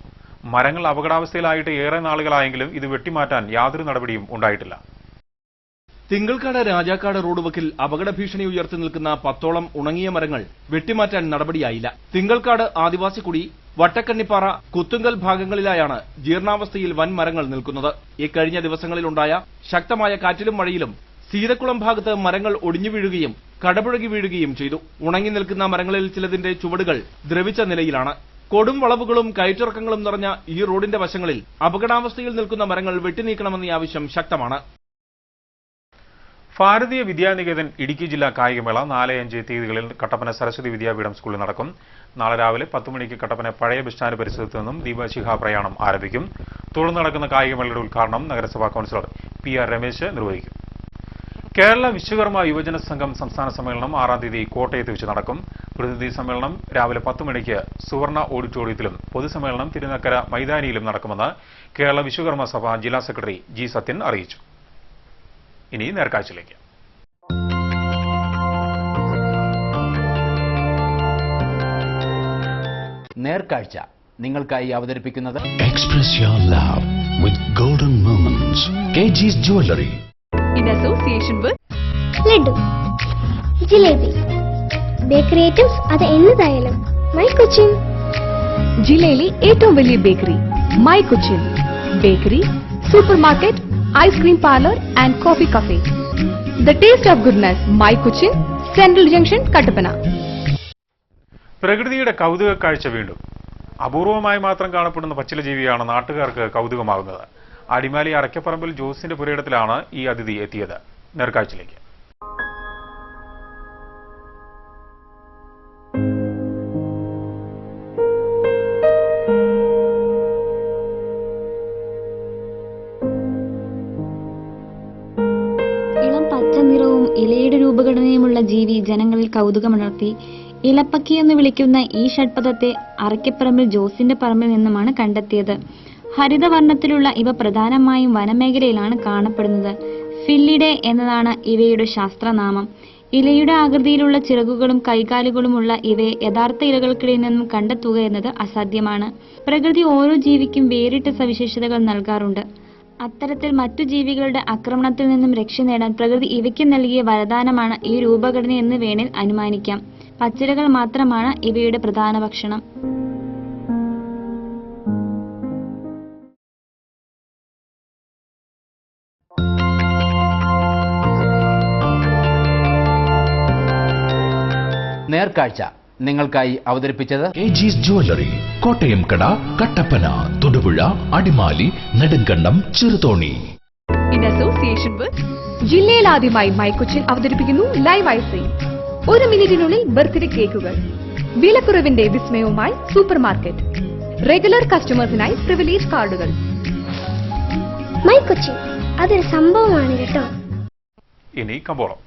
മരങ്ങൾ അപകടാവസ്ഥയിലായിട്ട് ഏറെ നാളുകളായെങ്കിലും ഇത് വെട്ടിമാറ്റാൻ യാതൊരു നടപടിയും ഉണ്ടായിട്ടില്ല. തിങ്കൾക്കാട് രാജാക്കാട് റോഡ് വക്കിൽ അപകട ഭീഷണി ഉയർത്തി നിൽക്കുന്ന 10ഓളം ഉണങ്ങിയ മരങ്ങൾ വെട്ടിമാറ്റാൻ നടപടിയായില്ല. തിങ്കൾക്കാട് ആദിവാസിക്കുടി, വട്ടക്കണ്ണിപ്പാറ, കുത്തുങ്കൽ ഭാഗങ്ങളിലായാണ് ജീർണാവസ്ഥയിൽ വൻ മരങ്ങൾ നിൽക്കുന്നത്. ഇക്കഴിഞ്ഞ ദിവസങ്ങളിലുണ്ടായ ശക്തമായ കാറ്റിലും മഴയിലും സീതക്കുളം ഭാഗത്ത് മരങ്ങൾ ഒടിഞ്ഞു വീഴുകയും കടപുഴകി വീഴുകയും ചെയ്തു. ഉണങ്ങി നിൽക്കുന്ന മരങ്ങളിൽ ചിലതിന്റെ ചുവടുകൾ ദ്രവിച്ച നിലയിലാണ്. കൊടും വളവുകളും കയറ്റിറക്കങ്ങളും നിറഞ്ഞ ഈ റോഡിന്റെ വശങ്ങളിൽ അപകടാവസ്ഥയിൽ നിൽക്കുന്ന മരങ്ങൾ വെട്ടിനീക്കണമെന്ന ആവശ്യം ശക്തമാണ്. ഭാരതീയ വിദ്യാനികേതൻ ഇടുക്കി ജില്ലാ കായികമേള 4-5 തീയതികളിൽ കട്ടപ്പന സരസ്വതി വിദ്യാപീഠം സ്കൂളിൽ നടക്കും. നാളെ രാവിലെ 10 മണിക്ക് കട്ടപ്പന പഴയ ബസ് സ്റ്റാൻഡ് പരിസരത്ത് നിന്നും ദീപശിഖ പ്രയാണം ആരംഭിക്കും. തുടർന്ന് നടക്കുന്ന കായികമേളയുടെ ഉദ്ഘാടനം നഗരസഭാ കൌൺസിലർ PR രമേശ് നിർവഹിക്കും. കേരള വിശ്വകർമ്മ യുവജന സംഘം സംസ്ഥാന സമ്മേളനം 6-ാം തീയതി കോട്ടയത്ത് വെച്ച് നടക്കും. പ്രതിനിധി സമ്മേളനം രാവിലെ 10 മണിക്ക് സുവർണ ഓഡിറ്റോറിയത്തിലും പൊതുസമ്മേളനം തിരുനക്കര മൈതാനിയിലും നടക്കുമെന്ന് കേരള വിശ്വകർമ്മ സഭ ജില്ലാ സെക്രട്ടറി G സത്യൻ അറിയിച്ചു. ഇനി നേർക്കാഴ്ചയിലേക്ക്. നേർക്കാഴ്ച നിങ്ങൾക്കായി അവതരിപ്പിക്കുന്നത് express your love with golden moments KG's Jewelry in association with laddu, jalebi, bakery items അത് എന്നതായാലും മൈ കൊച്ചിൻ. ജില്ലയിലെ ഏറ്റവും വലിയ bakery my Cochin bakery, super market, ice cream parlour and coffee cafe. The taste of goodness, my Cochin, central junction, Kattappana. പ്രകൃതിയുടെ കൗതുക കാഴ്ച വീണ്ടും. അപൂർവമായി മാത്രം കാണപ്പെടുന്ന പച്ചില ജീവിയാണ് നാട്ടുകാർക്ക് കൗതുകമാകുന്നത്. അടിമാലി അറക്കപ്പറമ്പിൽ ജോസിന്റെ പുരയിടത്തിലാണ് ഈ അതിഥി എത്തിയത്. നേർക്കാഴ്ചയിലേക്ക്. ഇളം പച്ച നിറവും ഇലയുടെ രൂപഘടനയുമുള്ള ജീവി ജനങ്ങളിൽ കൗതുകമുണർത്തി. ഇലപ്പക്കി എന്ന് വിളിക്കുന്ന ഈ ഷഡ്പദത്തെ അറക്കപ്പറമ്പിൽ ജോസിന്റെ പറമ്പിൽ നിന്നുമാണ് കണ്ടെത്തിയത്. ഹരിതവർണ്ണത്തിലുള്ള ഇവ പ്രധാനമായും വനമേഖലയിലാണ് കാണപ്പെടുന്നത്. ഫില്ലിഡെ എന്നതാണ് ഇവയുടെ ശാസ്ത്രനാമം. ഇലയുടെ ആകൃതിയിലുള്ള ചിറകുകളും കൈകാലുകളുമുള്ള ഇവയെ യഥാർത്ഥ ഇലകൾക്കിടയിൽ നിന്നും കണ്ടെത്തുക എന്നത് അസാധ്യമാണ്. പ്രകൃതി ഓരോ ജീവിക്കും വേറിട്ട സവിശേഷതകൾ നൽകാറുണ്ട്. അത്തരത്തിൽ മറ്റു ജീവികളുടെ ആക്രമണത്തിൽ നിന്നും രക്ഷ നേടാൻ പ്രകൃതി ഇവയ്ക്ക് നൽകിയ വരദാനമാണ് ഈ രൂപഘടന എന്ന് വേണേൽ അനുമാനിക്കാം. പച്ചിലകൾ മാത്രമാണ് ഇവയുടെ പ്രധാന ഭക്ഷണം. നേർക്കാഴ്ച നിങ്ങൾക്കായി അവതരിപ്പിച്ചത് KG's Jewelry, കോട്ടയം കട, Kattappana, Thodupuzha, Adimali, Nedumkandam, Cheruthoni. In association with ജില്ലയിൽ ആദ്യമായി മൈ കൊച്ചിൻ അവതരിപ്പിക്കുന്നു ലൈവ് ഐസിംഗ്. 1 മിനിറ്റിനുള്ളിൽ ബർത്ത്ഡേ കേക്കുകൾ. വിലക്കുറവിന്റെ വിസ്മയവുമായി സൂപ്പർ മാർക്കറ്റ്. റെഗുലർ കസ്റ്റമേഴ്സിനായി പ്രിവിലേജ് കാർഡുകൾ. മൈ കൊച്ചിൻ അതൊരു സംഭവമാണ് കേട്ടോ. ഇനി കമ്പോളം.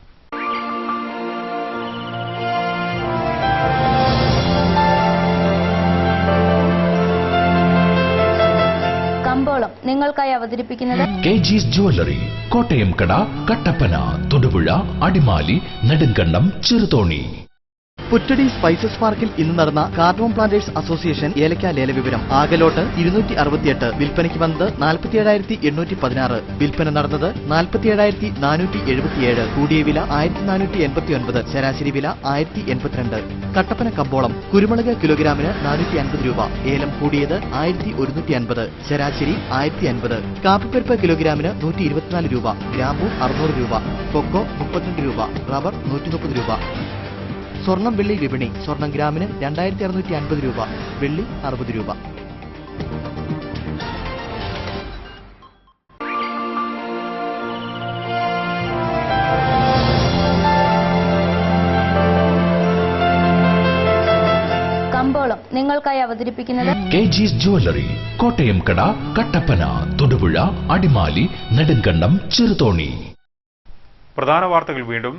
കമ്പോളം നിങ്ങൾക്കായി അവതരിപ്പിക്കുന്നത് KG's Jewelry, കോട്ടയം കട, കട്ടപ്പന, തൊടുപുഴ, അടിമാലി, നെടുങ്കണ്ടം, ചെറുതോണി. പുറ്റടി സ്പൈസസ് പാർക്കിൽ ഇന്ന് നടന്ന കാർഡമം പ്ലാന്റേഴ്സ് അസോസിയേഷൻ ഏലക്ക ലേല വിവരം. ആകലോട്ട് 268, വിൽപ്പനയ്ക്ക് വന്നത് 47,816, വിൽപ്പന നടന്നത് 47,477, കൂടിയ വില 1,489, ശരാശരി വില 1,082. കട്ടപ്പന കമ്പോളം കുരുമുളക് കിലോഗ്രാമിന് 450 രൂപ, ഏലം കൂടിയത് 1,150, ശരാശരി 1,050. കാപ്പിപ്പരിപ്പ് കിലോഗ്രാമിന് 124 രൂപ, ഗ്രാമ്പൂ 600 രൂപ, കൊക്കോ 32 രൂപ, റബ്ബർ 130 രൂപ. സ്വർണം വെള്ളി വിപണി. സ്വർണം ഗ്രാമിന് 2,650 രൂപ, വെള്ളി 60 രൂപ. കമ്പോളം നിങ്ങൾക്കായി അവതരിപ്പിക്കുന്നത് KG's Jewelry, കോട്ടയം കട, കട്ടപ്പന, തൊടുപുഴ, അടിമാലി, നെടുങ്കണ്ടം, ചെറുതോണി. പ്രധാന വാർത്തകൾ വീണ്ടും.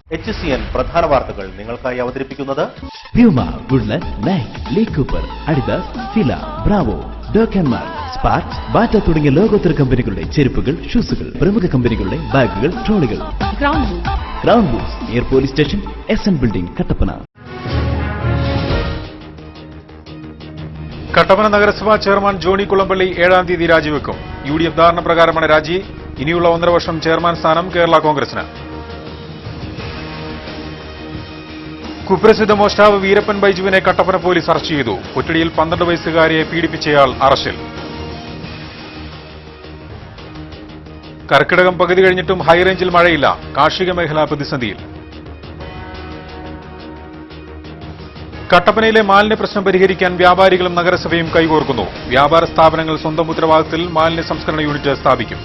HCN പ്രധാന വാർത്തകൾ നിങ്ങൾക്കായി അവതരിപ്പിക്കുന്നത് Puma, Woodland, Nike, Lee Cooper, Adidas, Fila, Bravo, ഡോക്കന്മാർ, സ്പാർക്സ്, ബാറ്റ തുടങ്ങിയ ലോകോത്തര കമ്പനികളുടെ ചെരുപ്പുകൾ, ഷൂസുകൾ, പ്രമുഖ കമ്പനികളുടെ ബാഗുകൾ, ട്രോളികൾ. ഗ്രൗണ്ട് ബൂസ് near police station, SN building, Kattappana. Kattappana നഗരസഭാ ചെയർമാൻ ജോണി കുളമ്പള്ളി 7-ാം തീയതി രാജിവെക്കും. UDF ധാരണ പ്രകാരമാണ് രാജി. ഇനിയുള്ള 1.5 വർഷം ചെയർമാൻ സ്ഥാനം കേരള കോൺഗ്രസിന്. കുപ്രസിദ്ധ മോഷ്ടാവ് വീരപ്പൻ ബൈജുവിനെ കട്ടപ്പന പോലീസ് അറസ്റ്റ് ചെയ്തു. പുറ്റടിയിൽ 12 വയസ്സുകാരിയെ പീഡിപ്പിച്ചയാൾ അറസ്റ്റിൽ. കർക്കിടകം പകുതി കഴിഞ്ഞിട്ടും ഹൈറേഞ്ചിൽ മഴയില്ല. കാർഷിക മേഖല പ്രതിസന്ധിയിൽ. കട്ടപ്പനയിലെ മാലിന്യ പ്രശ്നം പരിഹരിക്കാൻ വ്യാപാരികളും നഗരസഭയും കൈകോർക്കുന്നു. വ്യാപാര സ്ഥാപനങ്ങൾ സ്വന്തം ഉത്തരവാദിത്തത്തിൽ മാലിന്യ സംസ്കരണ യൂണിറ്റ് സ്ഥാപിക്കും.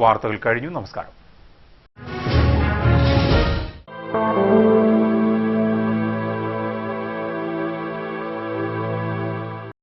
വാർത്തകൾ കഴിഞ്ഞു. നമസ്കാരം.